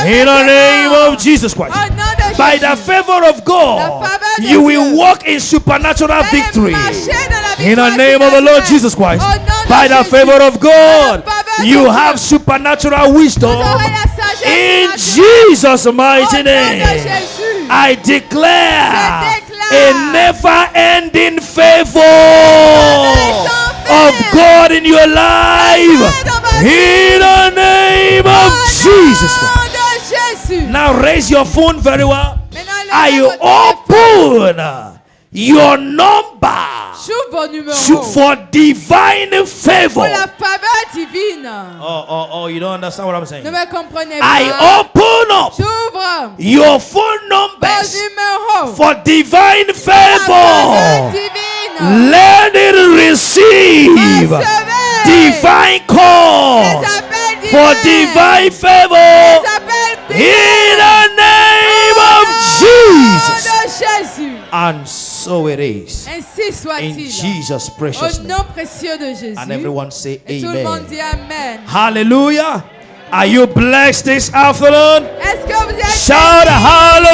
In the name of Jesus Christ, au nom de by Jésus, the favor of God, La faveur de you will Dieu. walk in supernatural vous allez victory. marcher dans la In the victoire name of the Lord surnaturelle. Jesus Christ, Au nom de by the Jésus, favor of God, Par la faveur you de have Dieu. supernatural vous wisdom. aurez la sagesse In surnaturelle. Jesus' Au mighty nom de name, Jésus, I declare Je a déclare never-ending favor sans of fin. God in your life. dans ma In the name of Jesus Christ. Au nom de Jésus. Now raise your phone very well. Maintenant, I levez votre téléphone. open your number J'ouvre vos numéros for divine favor. pour la faveur divine. Oh, you don't understand what I'm saying. Ne me comprenez pas. I open up J'ouvre your phone vos numbers numéros for divine pour la faveur favor. divine. Let it receive Recevez divine call les appels for divins. divine favor Les appels in divins. the name of Au nom Jesus. de Jésus. And so it is. Ainsi In soit-il. Jesus' precious Au name. nom précieux de Jésus. And everyone say Et tout le monde amen. dit Amen. Hallelujah. Are you blessed this afternoon? Est-ce que vous êtes Shout bénis? hallelujah.